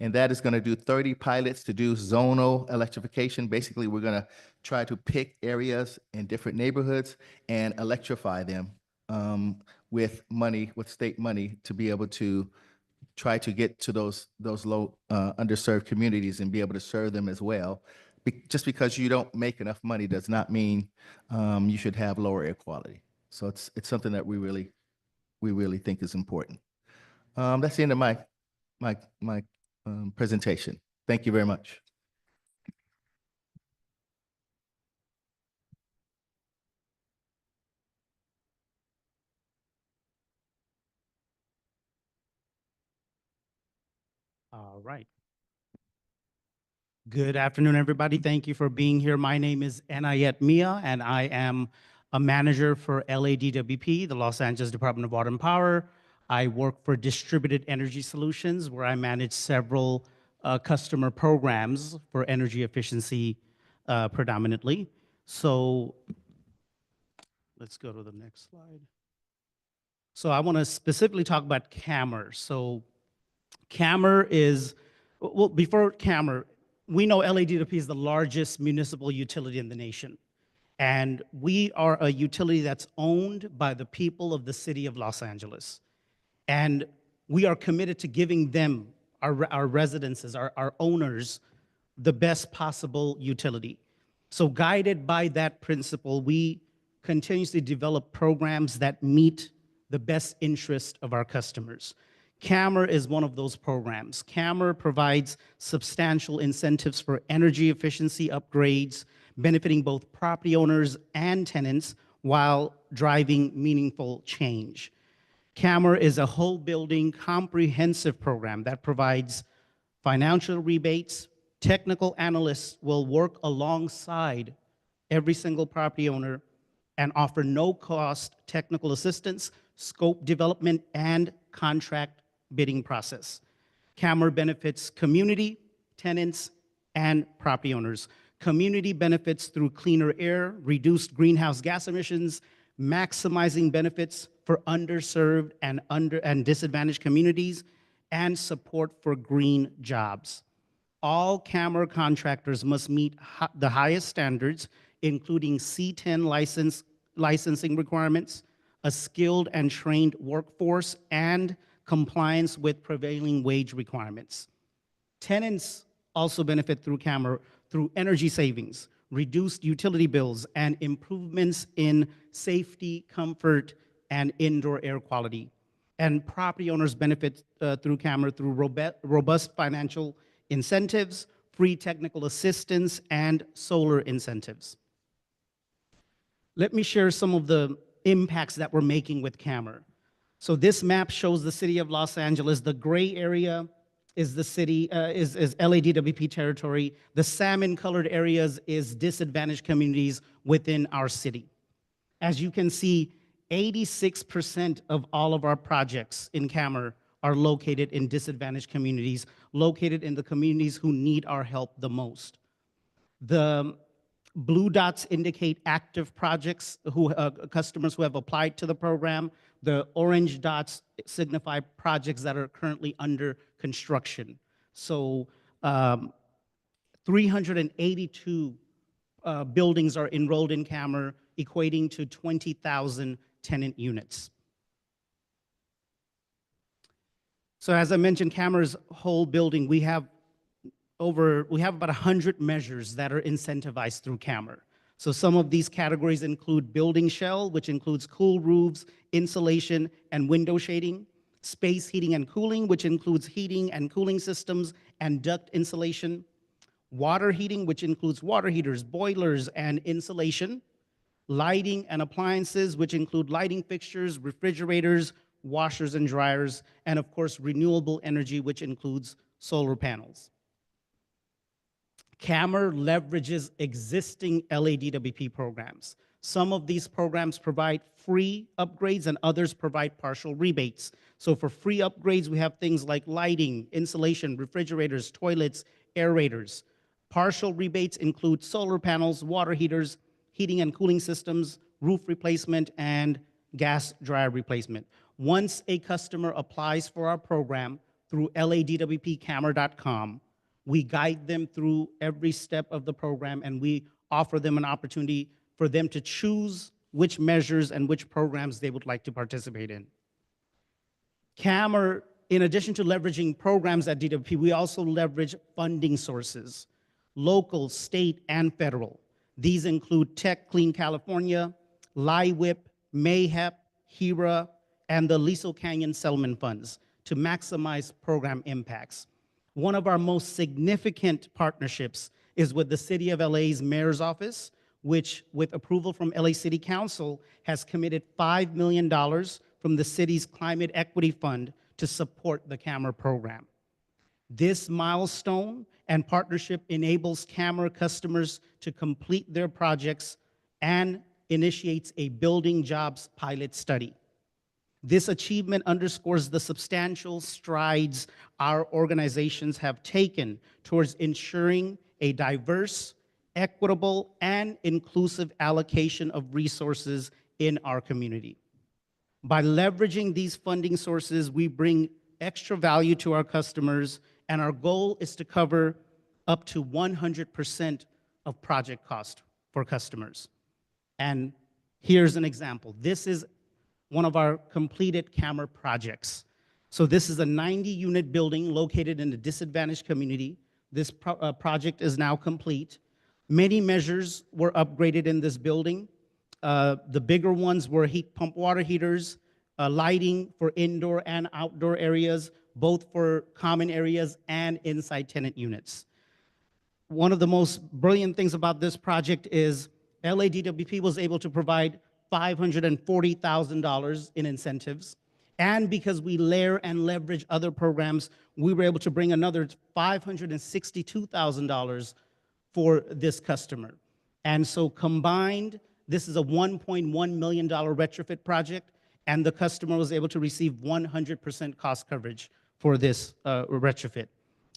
And that is going to do 30 pilots to do zonal electrification. Basically, we're going to try to pick areas in different neighborhoods and electrify them with state money, to be able to try to get to those low underserved communities and be able to serve them as well. Just because you don't make enough money does not mean you should have lower air quality. So it's something that we really think is important. That's the end of my presentation. Thank you very much. All right. Good afternoon, everybody. Thank you for being here. My name is Anayet Mia, and I am a manager for LADWP, the Los Angeles Department of Water and Power. I work for Distributed Energy Solutions, where I manage several customer programs for energy efficiency predominantly. So let's go to the next slide. So I want to specifically talk about CAMR. So CAMR is, well, before CAMR, we know LADWP is the largest municipal utility in the nation. And we are a utility that's owned by the people of the city of Los Angeles. And we are committed to giving them, our residences, our owners, the best possible utility. So guided by that principle, we continuously develop programs that meet the best interest of our customers. CAMR is one of those programs. CAMR provides substantial incentives for energy efficiency upgrades, benefiting both property owners and tenants while driving meaningful change. CAMR is a whole building comprehensive program that provides financial rebates. Technical analysts will work alongside every single property owner and offer no-cost technical assistance, scope development, and contract bidding process. CAMR benefits community, tenants, and property owners. Community benefits through cleaner air, reduced greenhouse gas emissions, maximizing benefits for underserved and disadvantaged communities, and support for green jobs. All CAMR contractors must meet the highest standards, including C10 licensing requirements, a skilled and trained workforce, and compliance with prevailing wage requirements. Tenants also benefit through CAMR through energy savings, reduced utility bills, and improvements in safety, comfort, and indoor air quality. And property owners benefit through CAMR through robust financial incentives, free technical assistance, and solar incentives. Let me share some of the impacts that we're making with CAMR. So this map shows the city of Los Angeles. The gray area is the city, is LADWP territory. The salmon-colored areas is disadvantaged communities within our city. As you can see, 86% of all of our projects in CAMR are located in disadvantaged communities, located in the communities who need our help the most. The blue dots indicate active projects, customers who have applied to the program. The orange dots signify projects that are currently under construction. So 382 buildings are enrolled in CAMR, equating to 20,000 tenant units. So as I mentioned, CAMR's whole building, we have about 100 measures that are incentivized through CAMR. So some of these categories include building shell, which includes cool roofs, insulation, and window shading; space heating and cooling, which includes heating and cooling systems and duct insulation; water heating, which includes water heaters, boilers, and insulation; lighting and appliances, which include lighting fixtures, refrigerators, washers and dryers; and of course, renewable energy, which includes solar panels. CAMR leverages existing LADWP programs. Some of these programs provide free upgrades and others provide partial rebates. So for free upgrades, we have things like lighting, insulation, refrigerators, toilets, aerators. Partial rebates include solar panels, water heaters, heating and cooling systems, roof replacement, and gas dryer replacement. Once a customer applies for our program through ladwpcamr.com, we guide them through every step of the program, and we offer them an opportunity for them to choose which measures and which programs they would like to participate in. CAMR, in addition to leveraging programs at DWP, we also leverage funding sources, local, state, and federal. These include Tech Clean California, LIWIP, MAHEP, HERA, and the Liso Canyon Settlement Funds to maximize program impacts. One of our most significant partnerships is with the City of LA's Mayor's Office, which, with approval from LA City Council, has committed $5 million from the city's Climate Equity Fund to support the CAMR program. This milestone and partnership enables CAMR customers to complete their projects and initiates a building jobs pilot study. This achievement underscores the substantial strides our organizations have taken towards ensuring a diverse, equitable, and inclusive allocation of resources in our community. By leveraging these funding sources, we bring extra value to our customers, and our goal is to cover up to 100% of project cost for customers. And here's an example. This is one of our completed CAMR projects. So this is a 90-unit building located in a disadvantaged community. This project is now complete. Many measures were upgraded in this building. The bigger ones were heat pump water heaters, lighting for indoor and outdoor areas, both for common areas and inside tenant units. One of the most brilliant things about this project is LADWP was able to provide $540,000 in incentives. And because we layer and leverage other programs, we were able to bring another $562,000 for this customer. And so combined, this is a $1.1 million retrofit project, and the customer was able to receive 100% cost coverage for this retrofit.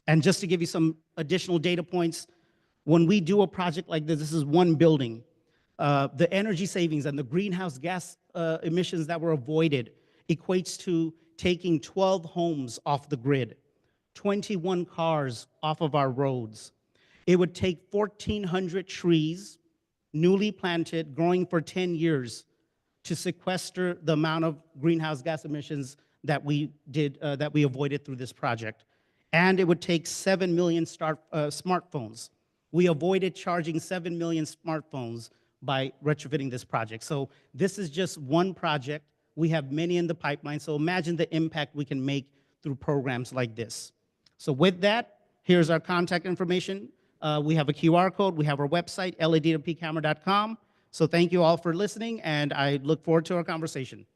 And just to give you some additional data points, when we do a project like this is one building. The energy savings and the greenhouse gas emissions that were avoided equates to taking 12 homes off the grid, 21 cars off of our roads. It would take 1,400 trees, newly planted, growing for 10 years, to sequester the amount of greenhouse gas emissions that we avoided through this project. And it would take 7 million smartphones. We avoided charging 7 million smartphones by retrofitting this project. So this is just one project. We have many in the pipeline. So imagine the impact we can make through programs like this. So with that, here's our contact information. We have a QR code. We have our website, ladwpcamr.com. So thank you all for listening, and I look forward to our conversation.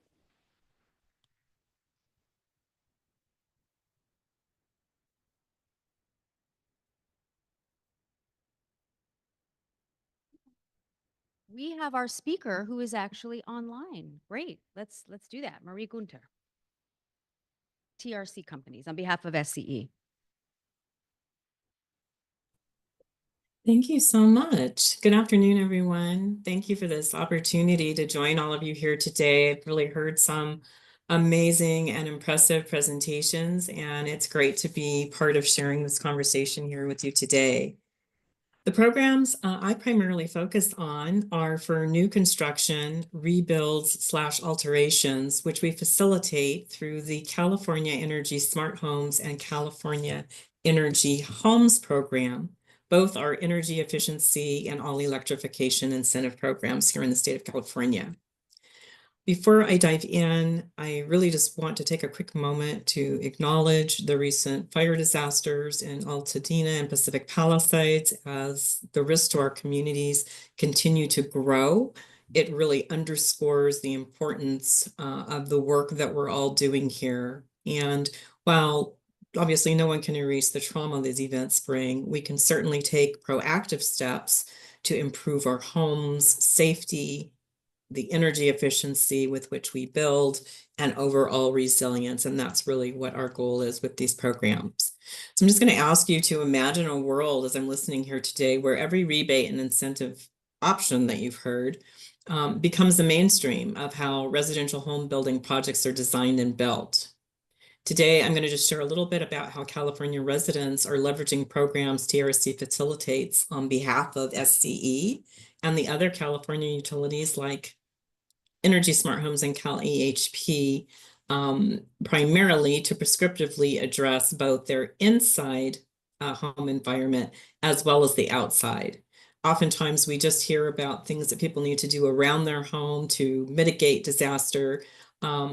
we have our speaker who is actually online. Great. Let's do that. Marie Gunter, TRC Companies, on behalf of SCE. Thank you so much. Good afternoon, everyone. Thank you for this opportunity to join all of you here today. I've really heard some amazing and impressive presentations, and it's great to be part of sharing this conversation here with you today. The programs I primarily focus on are for new construction, rebuilds / alterations, which we facilitate through the California Energy Smart Homes and California Energy Homes program. Both are energy efficiency and all electrification incentive programs here in the state of California. Before I dive in, I really just want to take a quick moment to acknowledge the recent fire disasters in Altadena and Pacific Palisades. As the risks to our communities continue to grow, it really underscores the importance of the work that we're all doing here. And while obviously no one can erase the trauma these events bring, we can certainly take proactive steps to improve our homes' safety, the energy efficiency with which we build, and overall resilience. And that's really what our goal is with these programs. So I'm just going to ask you to imagine a world, as I'm listening here today, where every rebate and incentive option that you've heard becomes the mainstream of how residential home building projects are designed and built. Today, I'm going to just share a little bit about how California residents are leveraging programs TRC facilitates on behalf of SCE and the other California utilities like Energy Smart Homes and Cal EHP, primarily to prescriptively address both their inside home environment as well as the outside. Oftentimes, we just hear about things that people need to do around their home to mitigate disaster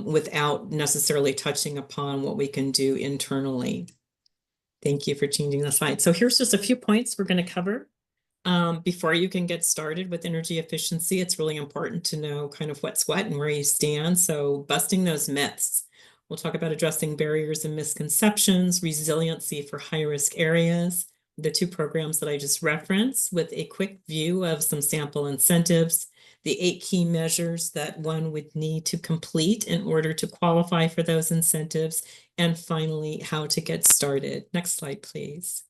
without necessarily touching upon what we can do internally. Thank you for changing the slide. So here's just a few points we're going to cover. Before you can get started with energy efficiency, it's really important to know kind of what's what and where you stand. So busting those myths. We'll talk about addressing barriers and misconceptions, resiliency for high-risk areas, the two programs that I just referenced, with a quick view of some sample incentives, the 8 key measures that one would need to complete in order to qualify for those incentives, and finally, how to get started. Next slide, please.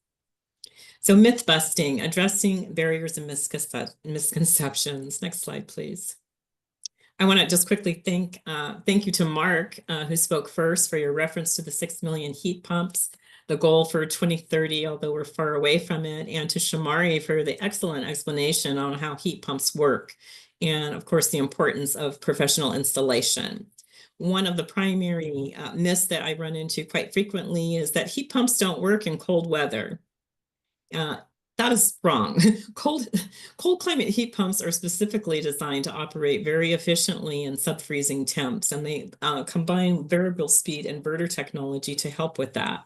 So myth busting, addressing barriers and misconceptions. Next slide, please. I want to just quickly thank you to Mark, who spoke first, for your reference to the 6 million heat pumps, the goal for 2030, although we're far away from it, and to Shamari for the excellent explanation on how heat pumps work, and of course, the importance of professional installation. One of the primary myths that I run into quite frequently is that heat pumps don't work in cold weather. That is wrong. Cold climate heat pumps are specifically designed to operate very efficiently in sub-freezing temps, and they combine variable speed inverter technology to help with that.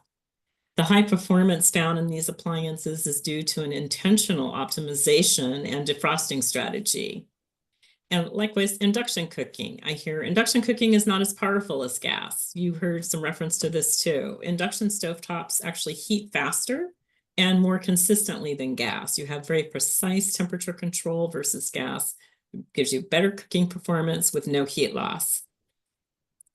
The high performance found in these appliances is due to an intentional optimization and defrosting strategy. And likewise, induction cooking. I hear induction cooking is not as powerful as gas. You heard some reference to this too. Induction stovetops actually heat faster and more consistently than gas. You have very precise temperature control versus gas. It gives you better cooking performance with no heat loss.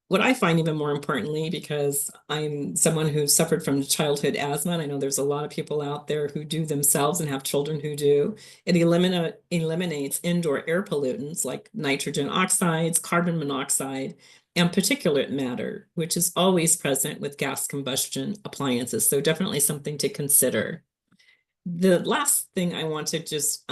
What I find even more importantly, because I'm someone who suffered from childhood asthma, and I know there's a lot of people out there who do themselves and have children who do, it eliminates indoor air pollutants like nitrogen oxides, carbon monoxide, and particulate matter, which is always present with gas combustion appliances. So definitely something to consider. The last thing I want to just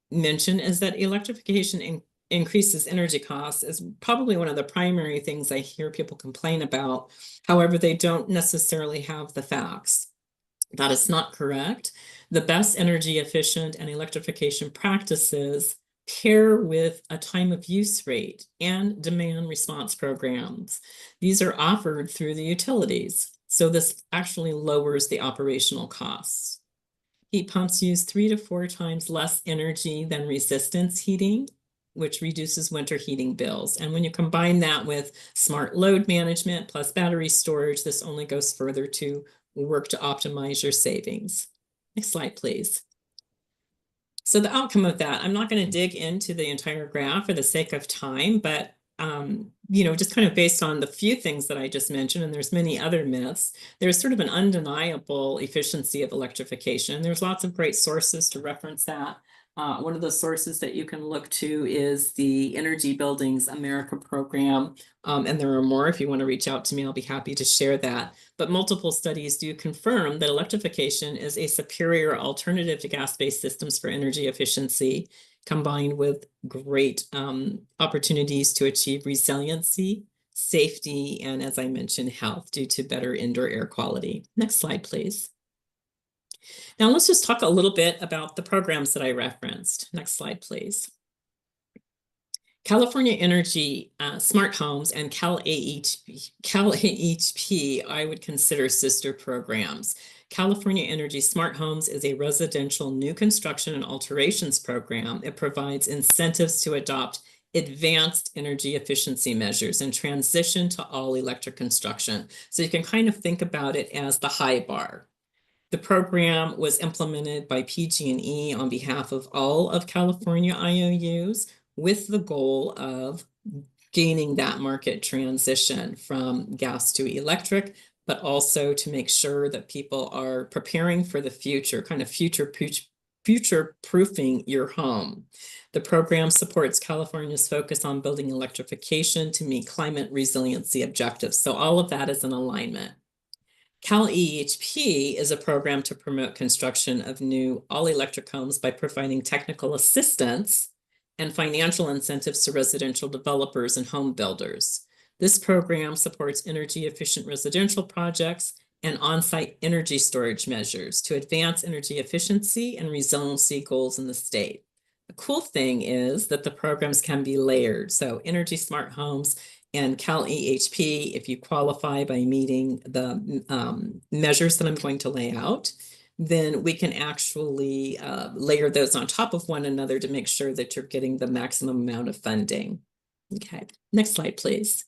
mention is that electrification increases energy costs is probably one of the primary things I hear people complain about. However, they don't necessarily have the facts. That is not correct. The best energy efficient and electrification practices pair with a time of use rate and demand response programs. These are offered through the utilities. So this actually lowers the operational costs. Heat pumps use 3 to 4 times less energy than resistance heating, which reduces winter heating bills. And when you combine that with smart load management plus battery storage, this only goes further to work to optimize your savings. Next slide, please. So the outcome of that, I'm not going to dig into the entire graph for the sake of time, but just kind of based on the few things that I just mentioned, and there's many other myths, there's sort of an undeniable efficiency of electrification. There's lots of great sources to reference that. One of the sources that you can look to is the Energy Buildings America program. And there are more. If you want to reach out to me, I'll be happy to share that. But multiple studies do confirm that electrification is a superior alternative to gas-based systems for energy efficiency, combined with great opportunities to achieve resiliency, safety, and as I mentioned, health due to better indoor air quality. Next slide, please. Now let's just talk a little bit about the programs that I referenced. Next slide, please. California Energy Smart Homes and CalAHP, I would consider sister programs. California Energy Smart Homes is a residential new construction and alterations program. It provides incentives to adopt advanced energy efficiency measures and transition to all electric construction. So you can kind of think about it as the high bar. The program was implemented by PG&E on behalf of all of California IOUs with the goal of gaining that market transition from gas to electric, but also to make sure that people are preparing for the future, kind of future-proofing your home. The program supports California's focus on building electrification to meet climate resiliency objectives. So all of that is in alignment. CalEHP is a program to promote construction of new all-electric homes by providing technical assistance and financial incentives to residential developers and home builders. This program supports energy-efficient residential projects and on-site energy storage measures to advance energy efficiency and resiliency goals in the state. The cool thing is that the programs can be layered. So Energy Smart Homes and CalEHP, if you qualify by meeting the measures that I'm going to lay out, then we can actually layer those on top of one another to make sure that you're getting the maximum amount of funding. Okay, next slide, please.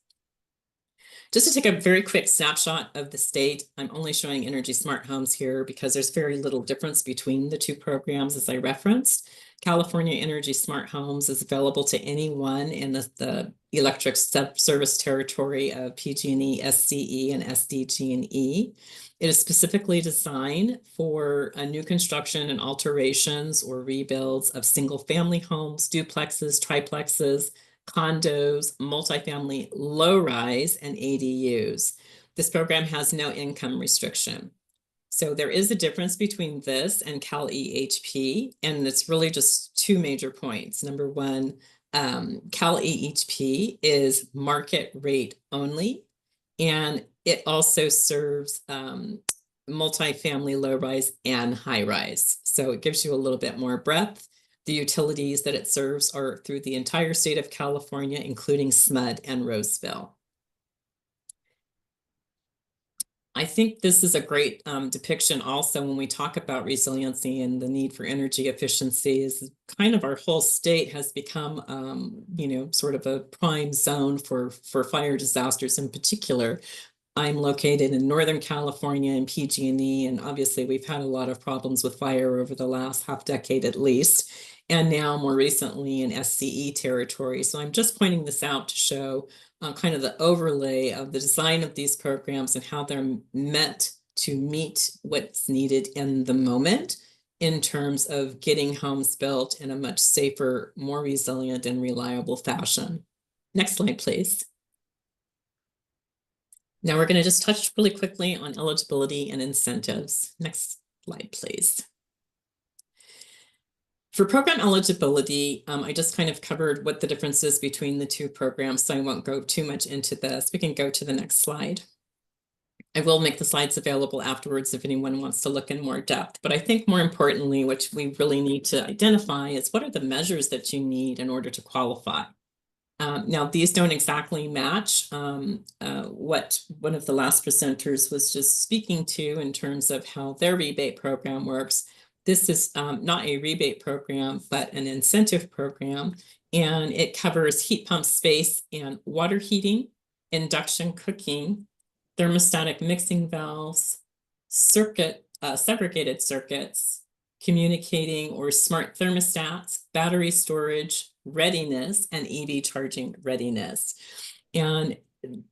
Just to take a very quick snapshot of the state, I'm only showing Energy Smart Homes here because there's very little difference between the two programs as I referenced. California Energy Smart Homes is available to anyone in the electric service territory of PG&E, SCE, and SDG&E. It is specifically designed for new construction and alterations or rebuilds of single-family homes, duplexes, triplexes, condos, multifamily, low-rise, and ADUs. This program has no income restriction. So there is a difference between this and CalEHP, and it's really just two major points. Number one, CalEHP is market rate only, and it also serves multifamily, low-rise, and high-rise. So it gives you a little bit more breadth. The utilities that it serves are through the entire state of California, including SMUD and Roseville. I think this is a great depiction also when we talk about resiliency and the need for energy efficiency is kind of our whole state has become, sort of a prime zone for fire disasters in particular. I'm located in Northern California in PG&E, and obviously we've had a lot of problems with fire over the last half decade at least, and now more recently in SCE territory. So I'm just pointing this out to show kind of the overlay of the design of these programs and how they're meant to meet what's needed in the moment in terms of getting homes built in a much safer, more resilient, and reliable fashion. Next slide, please. Now we're going to just touch really quickly on eligibility and incentives. Next slide, please. For program eligibility, I just kind of covered what the difference is between the two programs, so I won't go too much into this. We can go to the next slide. I will make the slides available afterwards if anyone wants to look in more depth. But I think more importantly, what we really need to identify is what are the measures that you need in order to qualify. Now, these don't exactly match what one of the last presenters was just speaking to in terms of how their rebate program works. This is not a rebate program, but an incentive program, and it covers heat pump space and water heating, induction cooking, thermostatic mixing valves, segregated circuits, communicating or smart thermostats, battery storage readiness, and EV charging readiness. And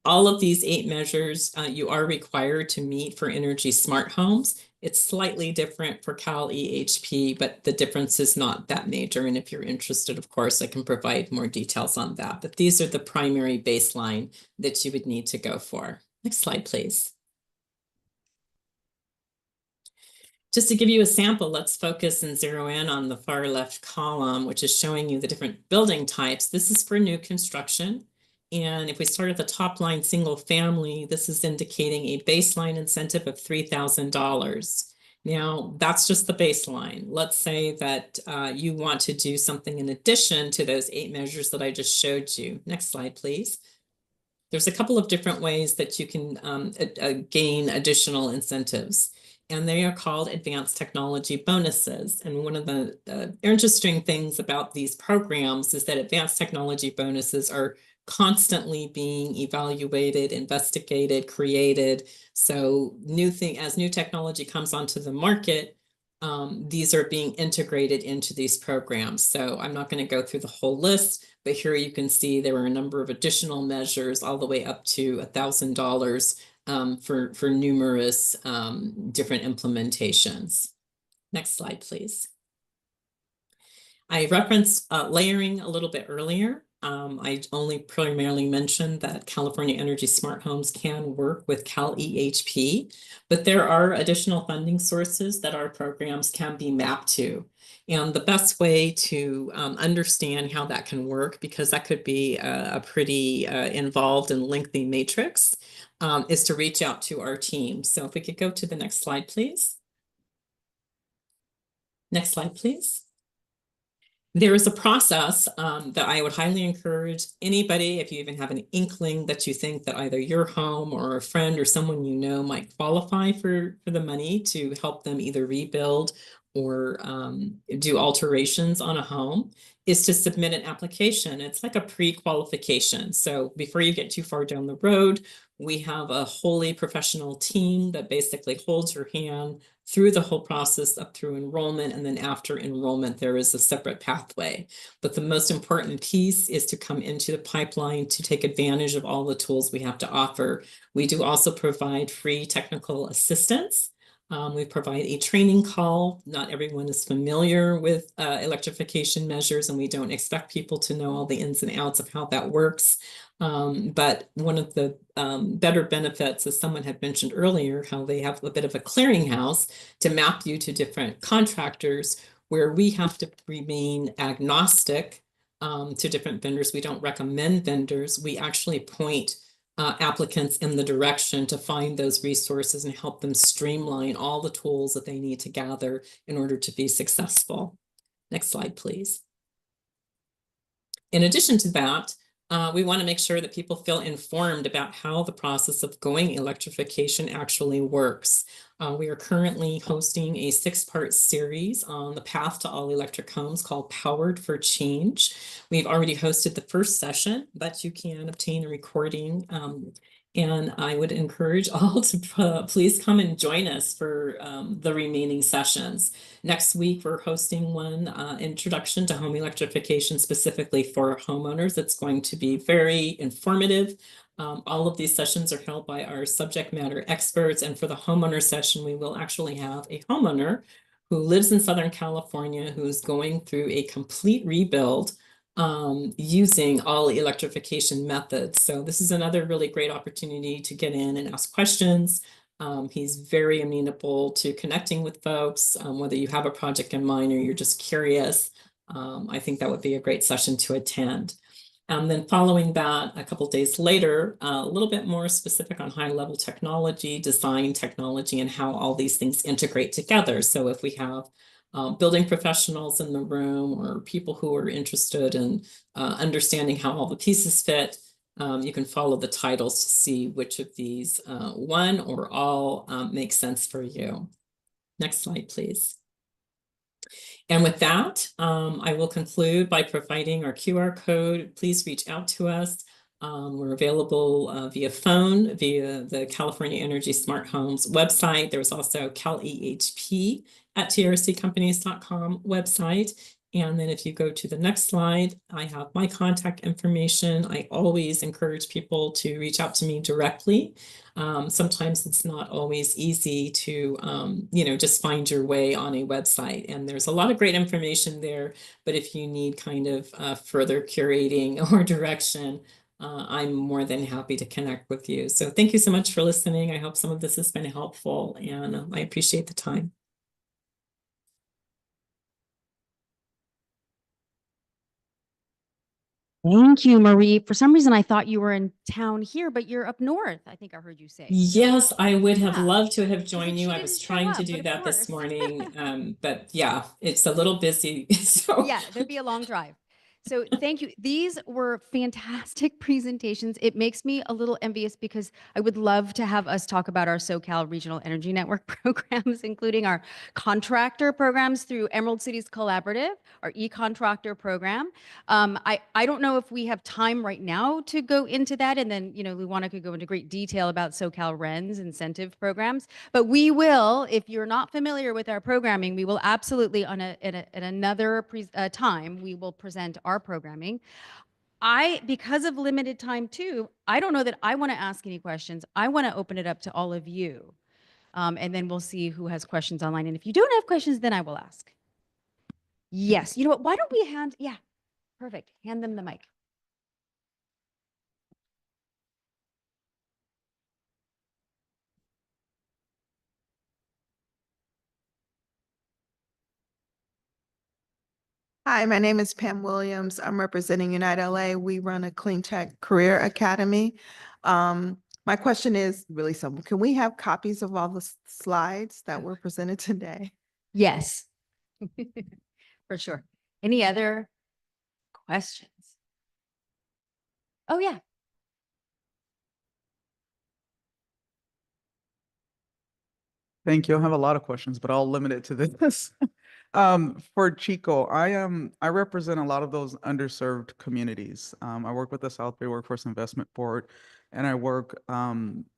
all of these 8 measures you are required to meet for energy smart homes. It's slightly different for Cal EHP, but the difference is not that major. And if you're interested, of course, I can provide more details on that. But these are the primary baseline that you would need to go for. Next slide, please. Just to give you a sample, let's focus and zero in on the far left column, which is showing you the different building types. This is for new construction. And if we start at the top line, single family, this is indicating a baseline incentive of $3,000. Now, that's just the baseline. Let's say that you want to do something in addition to those 8 measures that I just showed you. Next slide, please. There's a couple of different ways that you can gain additional incentives, and they are called advanced technology bonuses. And one of the interesting things about these programs is that advanced technology bonuses are constantly being evaluated, investigated, created. So as new technology comes onto the market, these are being integrated into these programs. So I'm not going to go through the whole list, but here you can see there are a number of additional measures all the way up to $1,000 for numerous different implementations. Next slide, please. I referenced layering a little bit earlier. I only primarily mentioned that California Energy Smart Homes can work with Cal EHP, but there are additional funding sources that our programs can be mapped to. And the best way to understand how that can work, because that could be a pretty involved and lengthy matrix, is to reach out to our team. So if we could go to the next slide, please. Next slide, please. There is a process that I would highly encourage anybody, if you even have an inkling that you think that either your home or a friend or someone you know might qualify for the money to help them either rebuild or do alterations on a home, is to submit an application. It's like a pre-qualification. So before you get too far down the road, we have a wholly professional team that basically holds your hand through the whole process up through enrollment. And then after enrollment, there is a separate pathway. But the most important piece is to come into the pipeline to take advantage of all the tools we have to offer. We do also provide free technical assistance. We provide a training call. Not everyone is familiar with electrification measures, and we don't expect people to know all the ins and outs of how that works. But one of the better benefits, as someone had mentioned earlier, how they have a bit of a clearinghouse to map you to different contractors, where we have to remain agnostic to different vendors. We don't recommend vendors. We actually point applicants in the direction to find those resources and help them streamline all the tools that they need to gather in order to be successful. Next slide, please. In addition to that, we want to make sure that people feel informed about how the process of going electrification actually works. We are currently hosting a 6-part series on the path to all electric homes called Powered for Change. We've already hosted the first session, but you can obtain a recording. And I would encourage all to please come and join us for the remaining sessions. Next week, we're hosting one introduction to home electrification specifically for homeowners. It's going to be very informative. All of these sessions are held by our subject matter experts. And for the homeowner session, we will actually have a homeowner who lives in Southern California who's going through a complete rebuild using all electrification methods. So this is another really great opportunity to get in and ask questions. He's very amenable to connecting with folks, whether you have a project in mind or you're just curious. I think that would be a great session to attend. And then following that, a couple days later, a little bit more specific on high-level technology, design technology, and how all these things integrate together. So if we have building professionals in the room or people who are interested in understanding how all the pieces fit, you can follow the titles to see which of these one or all make sense for you. Next slide, please. And with that, I will conclude by providing our QR code. Please reach out to us. We're available via phone, via the California Energy Smart Homes website. There's also Cal EHP at trccompanies.com website. And then if you go to the next slide, I have my contact information. I always encourage people to reach out to me directly. Sometimes it's not always easy to, just find your way on a website. And there's a lot of great information there. But if you need kind of further curating or direction, I'm more than happy to connect with you. So thank you so much for listening. I hope some of this has been helpful, and I appreciate the time. Thank you, Marie. For some reason, I thought you were in town here, but you're up north, I think I heard you say. Yes, I would have Yeah. loved to have Like, joined she you. I didn't was show trying to up, do but of that this course. morning. But yeah, it's a little busy. So Yeah, there'd be a long drive. So thank you. These were fantastic presentations. It makes me a little envious because I would love to have us talk about our SoCal Regional Energy Network programs, including our contractor programs through Emerald Cities Collaborative, our e-contractor program. I don't know if we have time right now to go into that. And then, Luana could go into great detail about SoCalREN's incentive programs. But we will, if you're not familiar with our programming, we will absolutely at another time, we will present our programming. Because of limited time too, I don't know that I want to ask any questions. I want to open it up to all of you. And then we'll see who has questions online. And if you don't have questions, then I will ask. Yes. You know what? Why don't we yeah, perfect. Hand them the mic. Hi, my name is Pam Williams. I'm representing Unite LA. We run a clean tech career academy. My question is really simple. Can we have copies of all the slides that were presented today? Yes, for sure. Any other questions? Oh, yeah. Thank you. I have a lot of questions, but I'll limit it to this. For Chico, I represent a lot of those underserved communities. I work with the South Bay Workforce Investment Board, and I work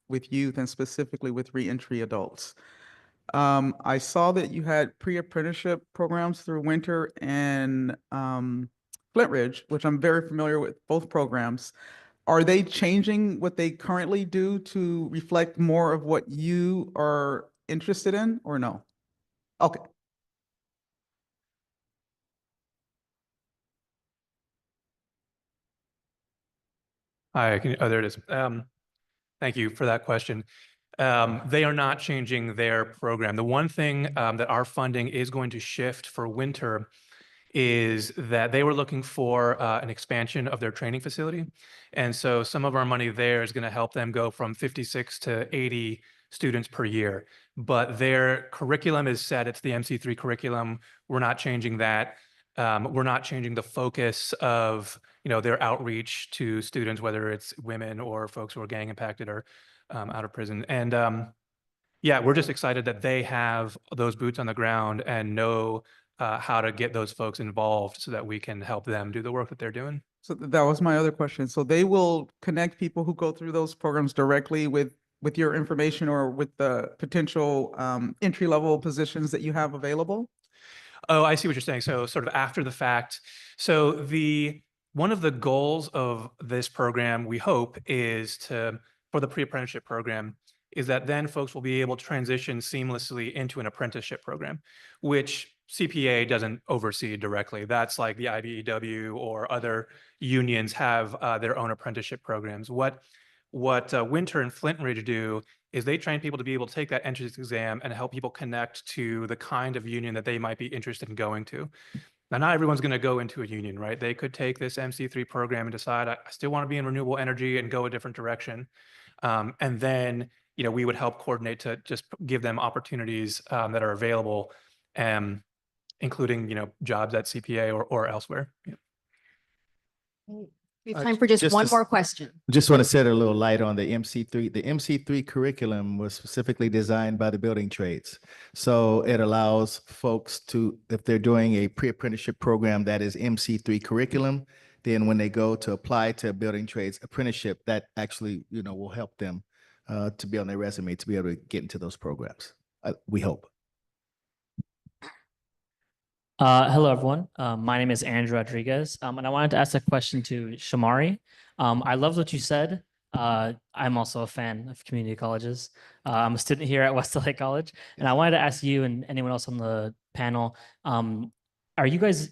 with youth and specifically with reentry adults. I saw that you had pre-apprenticeship programs through Winter and Flint Ridge, which I'm very familiar with both programs. Are they changing what they currently do to reflect more of what you are interested in or no? Okay. Hi, there it is. Thank you for that question. They are not changing their program. The one thing that our funding is going to shift for Winter is that they were looking for an expansion of their training facility. And so some of our money there is going to help them go from 56 to 80 students per year. But their curriculum is set. It's the MC3 curriculum. We're not changing that. We're not changing the focus of their outreach to students, whether it's women or folks who are gang impacted or out of prison. And yeah, we're just excited that they have those boots on the ground and know how to get those folks involved so that we can help them do the work that they're doing. So that was my other question. So they will connect people who go through those programs directly with your information or with the potential entry-level positions that you have available? Oh, I see what you're saying. So sort of after the fact. So one of the goals of this program, we hope, is for the pre-apprenticeship program, is that then folks will be able to transition seamlessly into an apprenticeship program, which CPA doesn't oversee directly. That's like the IBEW or other unions have their own apprenticeship programs. What Winter and Flint Ridge do is they train people to be able to take that entrance exam and help people connect to the kind of union that they might be interested in going to. Now, not everyone's going to go into a union, right? They could take this MC3 program and decide, I still want to be in renewable energy and go a different direction. And then, we would help coordinate to just give them opportunities that are available, including, jobs at CPA or elsewhere. Yeah. We have time for just one more question. Just want to shed a little light on the MC3. The MC3 curriculum was specifically designed by the building trades. So it allows folks to, if they're doing a pre-apprenticeship program that is MC3 curriculum, then when they go to apply to a building trades apprenticeship, that actually, will help them to be on their resume, to be able to get into those programs. We hope. Hello, everyone. My name is Andrew Rodriguez, and I wanted to ask a question to Shamari. I loved what you said. I'm also a fan of community colleges. I'm a student here at West LA College, and I wanted to ask you and anyone else on the panel, are you guys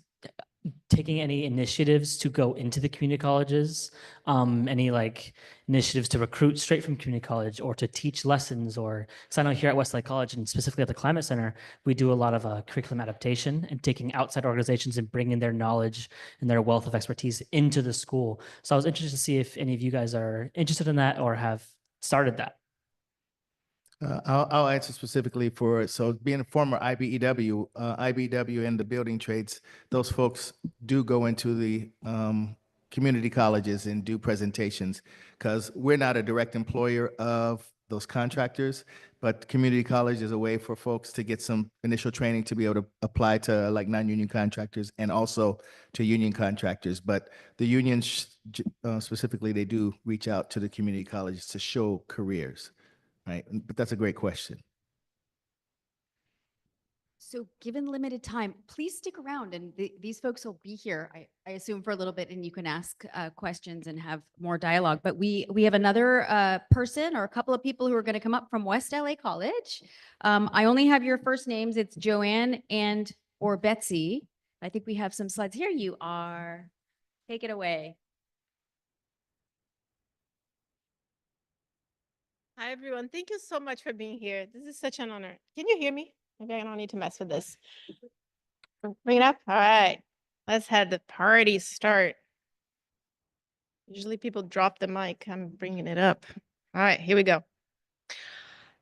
taking any initiatives to go into the community colleges? Any like initiatives to recruit straight from community college or to teach lessons? Or because I know here at Westlake College and specifically at the Climate Center, we do a lot of curriculum adaptation and taking outside organizations and bringing their knowledge and their wealth of expertise into the school. So I was interested to see if any of you guys are interested in that or have started that. I'll answer specifically for, so being a former IBEW and the building trades, those folks do go into the community colleges and do presentations because we're not a direct employer of those contractors, but community college is a way for folks to get some initial training to be able to apply to like non-union contractors and also to union contractors. But the unions specifically, they do reach out to the community colleges to show careers. Right, but that's a great question. So given limited time, please stick around and these folks will be here, I assume, for a little bit, and you can ask questions and have more dialogue. But we have another person or a couple of people who are going to come up from West LA College. I only have your first names. It's Joanne and or Betsy. I think we have some slides. Here you are. Take it away. Hi, everyone. Thank you so much for being here. This is such an honor. Can you hear me? Maybe I don't need to mess with this. Bring it up. All right. Let's have the party start. Usually people drop the mic. I'm bringing it up. All right, here we go.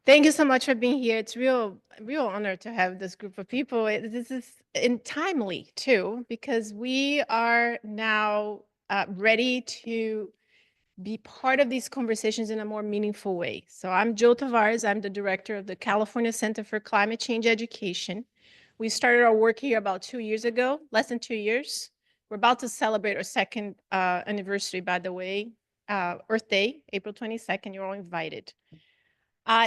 Thank you so much for being here. It's real honor to have this group of people. This is timely too, because we are now ready to be part of these conversations in a more meaningful way. So I'm Jill Tavares. I'm the director of the California Center for Climate Change Education. We started our work here about 2 years ago, less than 2 years. We're about to celebrate our second anniversary, by the way, Earth Day, April 22nd. You're all invited.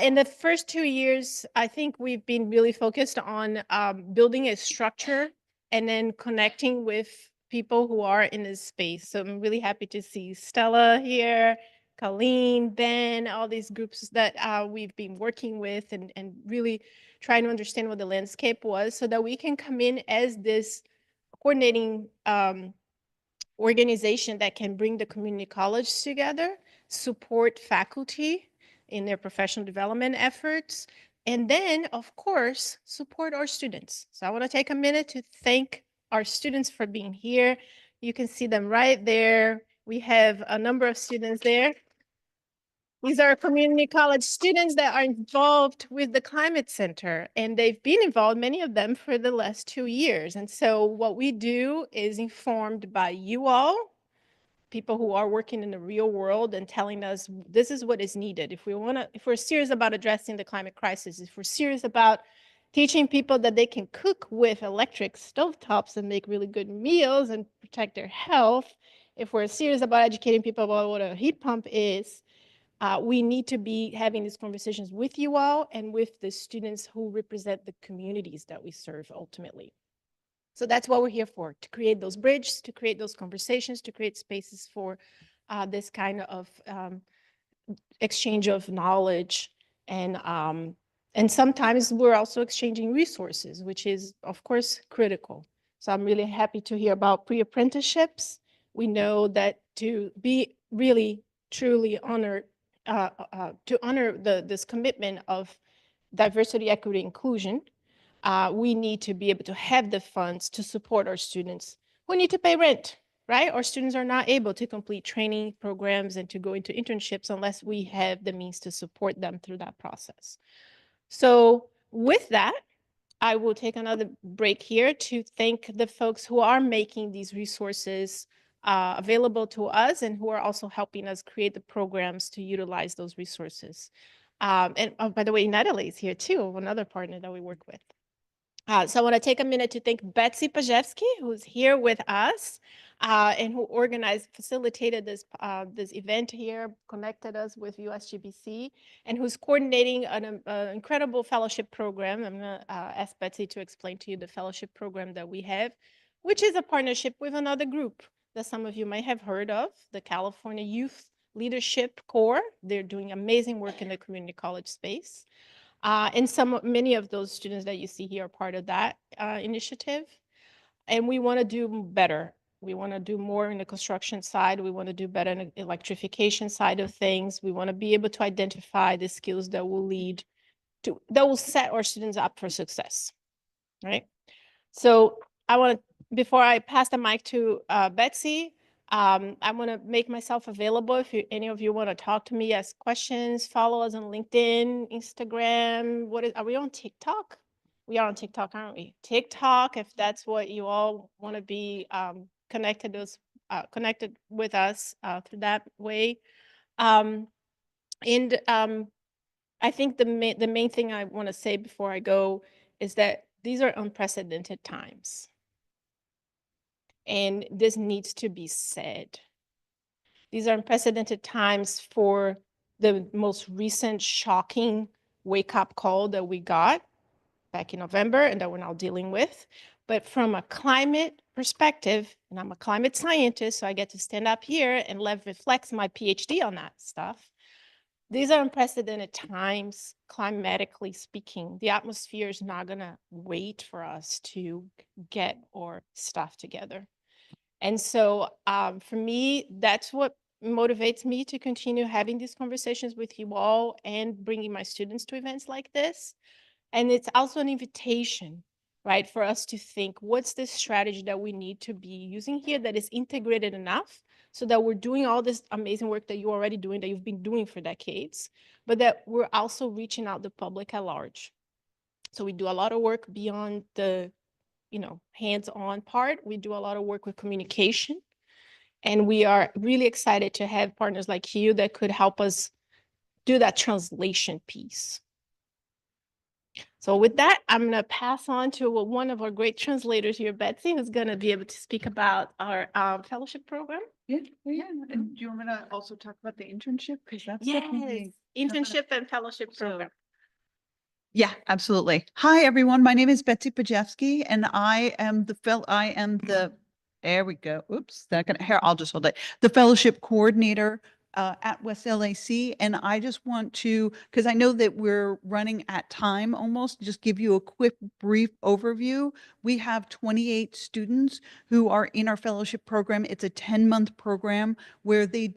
In the first 2 years, I think we've been really focused on building a structure and then connecting with people who are in this space. So I'm really happy to see Stella here, Colleen, Ben, all these groups that we've been working with and really trying to understand what the landscape was so that we can come in as this coordinating organization that can bring the community college together, support faculty in their professional development efforts, and then, of course, support our students. So I want to take a minute to thank our students for being here. You can see them right there. We have a number of students there. These are community college students that are involved with the Climate Center, and they've been involved, many of them, for the last 2 years. And so what we do is informed by you all, people who are working in the real world and telling us this is what is needed. If we're serious about addressing the climate crisis, if we're serious about teaching people that they can cook with electric stovetops and make really good meals and protect their health, if we're serious about educating people about what a heat pump is, we need to be having these conversations with you all and with the students who represent the communities that we serve ultimately. So that's what we're here for, to create those bridges, to create those conversations, to create spaces for this kind of exchange of knowledge. And sometimes we're also exchanging resources, which is, of course, critical. So I'm really happy to hear about pre-apprenticeships. We know that to be really, truly honored, to honor this commitment of diversity, equity, inclusion, we need to be able to have the funds to support our students who need to pay rent, right? Our students are not able to complete training programs and to go into internships unless we have the means to support them through that process. So with that, I will take another break here to thank the folks who are making these resources available to us and who are also helping us create the programs to utilize those resources. And by the way, United LA is here too, another partner that we work with. So I want to take a minute to thank Betsy Pajewski, who's here with us. and who facilitated this event here, connected us with USGBC, and who's coordinating an incredible fellowship program. I'm going to ask Betsy to explain to you the fellowship program that we have, which is a partnership with another group that some of you might have heard of, the California Youth Leadership Corps. They're doing amazing work in the community college space. And many of those students that you see here are part of that initiative. And we want to do better. We want to do more in the construction side. We want to do better in the electrification side of things. We want to be able to identify the skills that will set our students up for success, right? So before I pass the mic to Betsy, I want to make myself available if any of you want to talk to me, ask questions, follow us on LinkedIn, Instagram. Are we on TikTok? We are on TikTok, aren't we? TikTok, if that's what you all want to be connected with us through that way. I think the main thing I want to say before I go is that these are unprecedented times. And this needs to be said. These are unprecedented times for the most recent shocking wake-up call that we got back in November and that we're now dealing with. But from a climate perspective, and I'm a climate scientist, so I get to stand up here and reflect my PhD on that stuff. These are unprecedented times, climatically speaking. The atmosphere is not going to wait for us to get our stuff together. And so for me, that's what motivates me to continue having these conversations with you all and bringing my students to events like this. And it's also an invitation, right, for us to think, what's the strategy that we need to be using here that is integrated enough so that we're doing all this amazing work that you're already doing, that you've been doing for decades, but that we're also reaching out the public at large. So we do a lot of work beyond the hands-on part. We do a lot of work with communication. And we are really excited to have partners like you that could help us do that translation piece. So with that, I'm going to pass on to one of our great translators here, Betsy, who's going to be able to speak about our fellowship program. Yeah. And do you want me to also talk about the internship? Because that's Yes, definitely internship and fellowship So- program. Yeah, absolutely. Hi, everyone. My name is Betsy Pajewski, and I am there we go. Oops, I'll just hold it. The fellowship coordinator at West LAC. And I just want to, because I know that we're running at time almost, just give you a quick brief overview. We have 28 students who are in our fellowship program. It's a 10-month program where they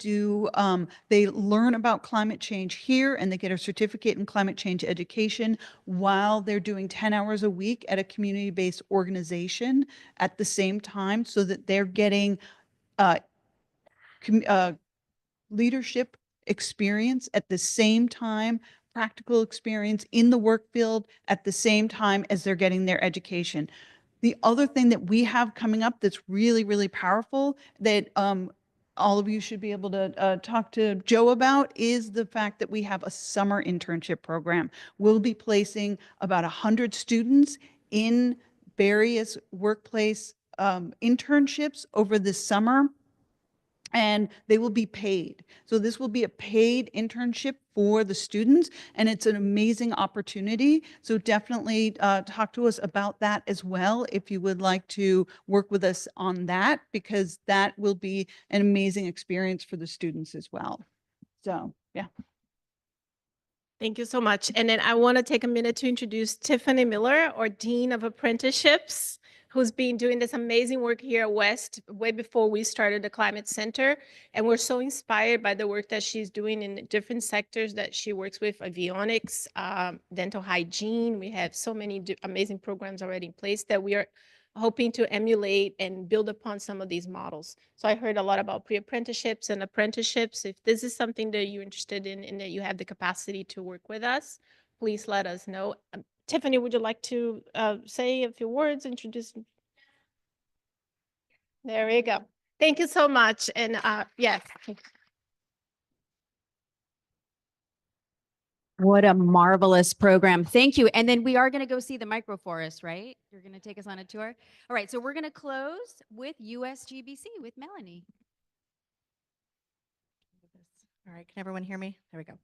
learn about climate change here and they get a certificate in climate change education while they're doing 10 hours a week at a community-based organization at the same time, so that they're getting leadership experience at the same time, practical experience in the work field at the same time as they're getting their education. The other thing that we have coming up that's really, really powerful that all of you should be able to talk to Joe about is the fact that we have a summer internship program. We'll be placing about 100 students in various workplace internships over the summer, and they will be paid. So this will be a paid internship for the students, and it's an amazing opportunity. So definitely talk to us about that as well if you would like to work with us on that, because that will be an amazing experience for the students as well. So, yeah. Thank you so much. And then I want to take a minute to introduce Tiffany Miller, our Dean of Apprenticeships, who's been doing this amazing work here at West way before we started the Climate Center. And we're so inspired by the work that she's doing in different sectors that she works with, avionics, dental hygiene. We have so many amazing programs already in place that we are hoping to emulate and build upon some of these models. So I heard a lot about pre-apprenticeships and apprenticeships. If this is something that you're interested in and that you have the capacity to work with us, please let us know. Tiffany, would you like to say a few words, introduce? There we go. Thank you so much. And yes. What a marvelous program. Thank you. And then we are going to go see the microforest, right? You're going to take us on a tour. All right. So we're going to close with USGBC with Melanie. All right, can everyone hear me? There we go.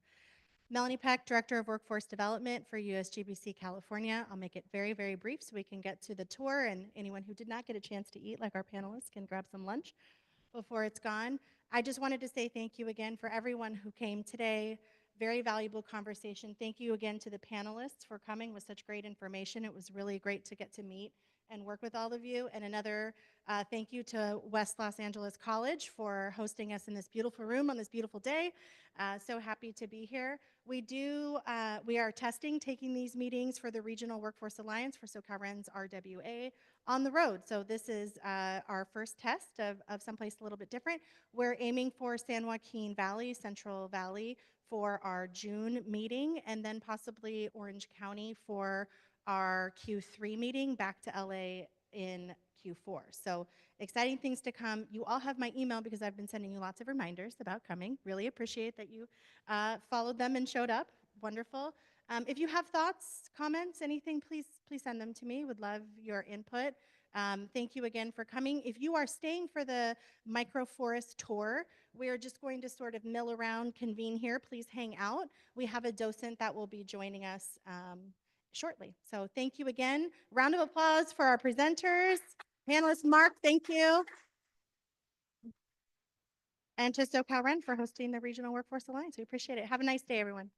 Melanie Peck, Director of Workforce Development for USGBC California. I'll make it very, very brief so we can get to the tour, and anyone who did not get a chance to eat, like our panelists, can grab some lunch before it's gone. I just wanted to say thank you again for everyone who came today. Very valuable conversation. Thank you again to the panelists for coming with such great information. It was really great to get to meet and work with all of you. And another thank you to West Los Angeles College for hosting us in this beautiful room on this beautiful day. So happy to be here. We are taking these meetings for the Regional Workforce Alliance for SoCalREN's RWA on the road. So this is our first test of someplace a little bit different. We're aiming for San Joaquin Valley, Central Valley for our June meeting, and then possibly Orange County for our Q3 meeting, back to LA in Q4. So exciting things to come. You all have my email because I've been sending you lots of reminders about coming. Really appreciate that you followed them and showed up. Wonderful. If you have thoughts, comments, anything, please send them to me. Would love your input. Thank you again for coming. If you are staying for the microforest tour, we're just going to sort of mill around, convene here. Please hang out. We have a docent that will be joining us shortly. So thank you again. Round of applause for our presenters. Panelist Mark, thank you. And to SoCalREN for hosting the Regional Workforce Alliance. We appreciate it. Have a nice day, everyone.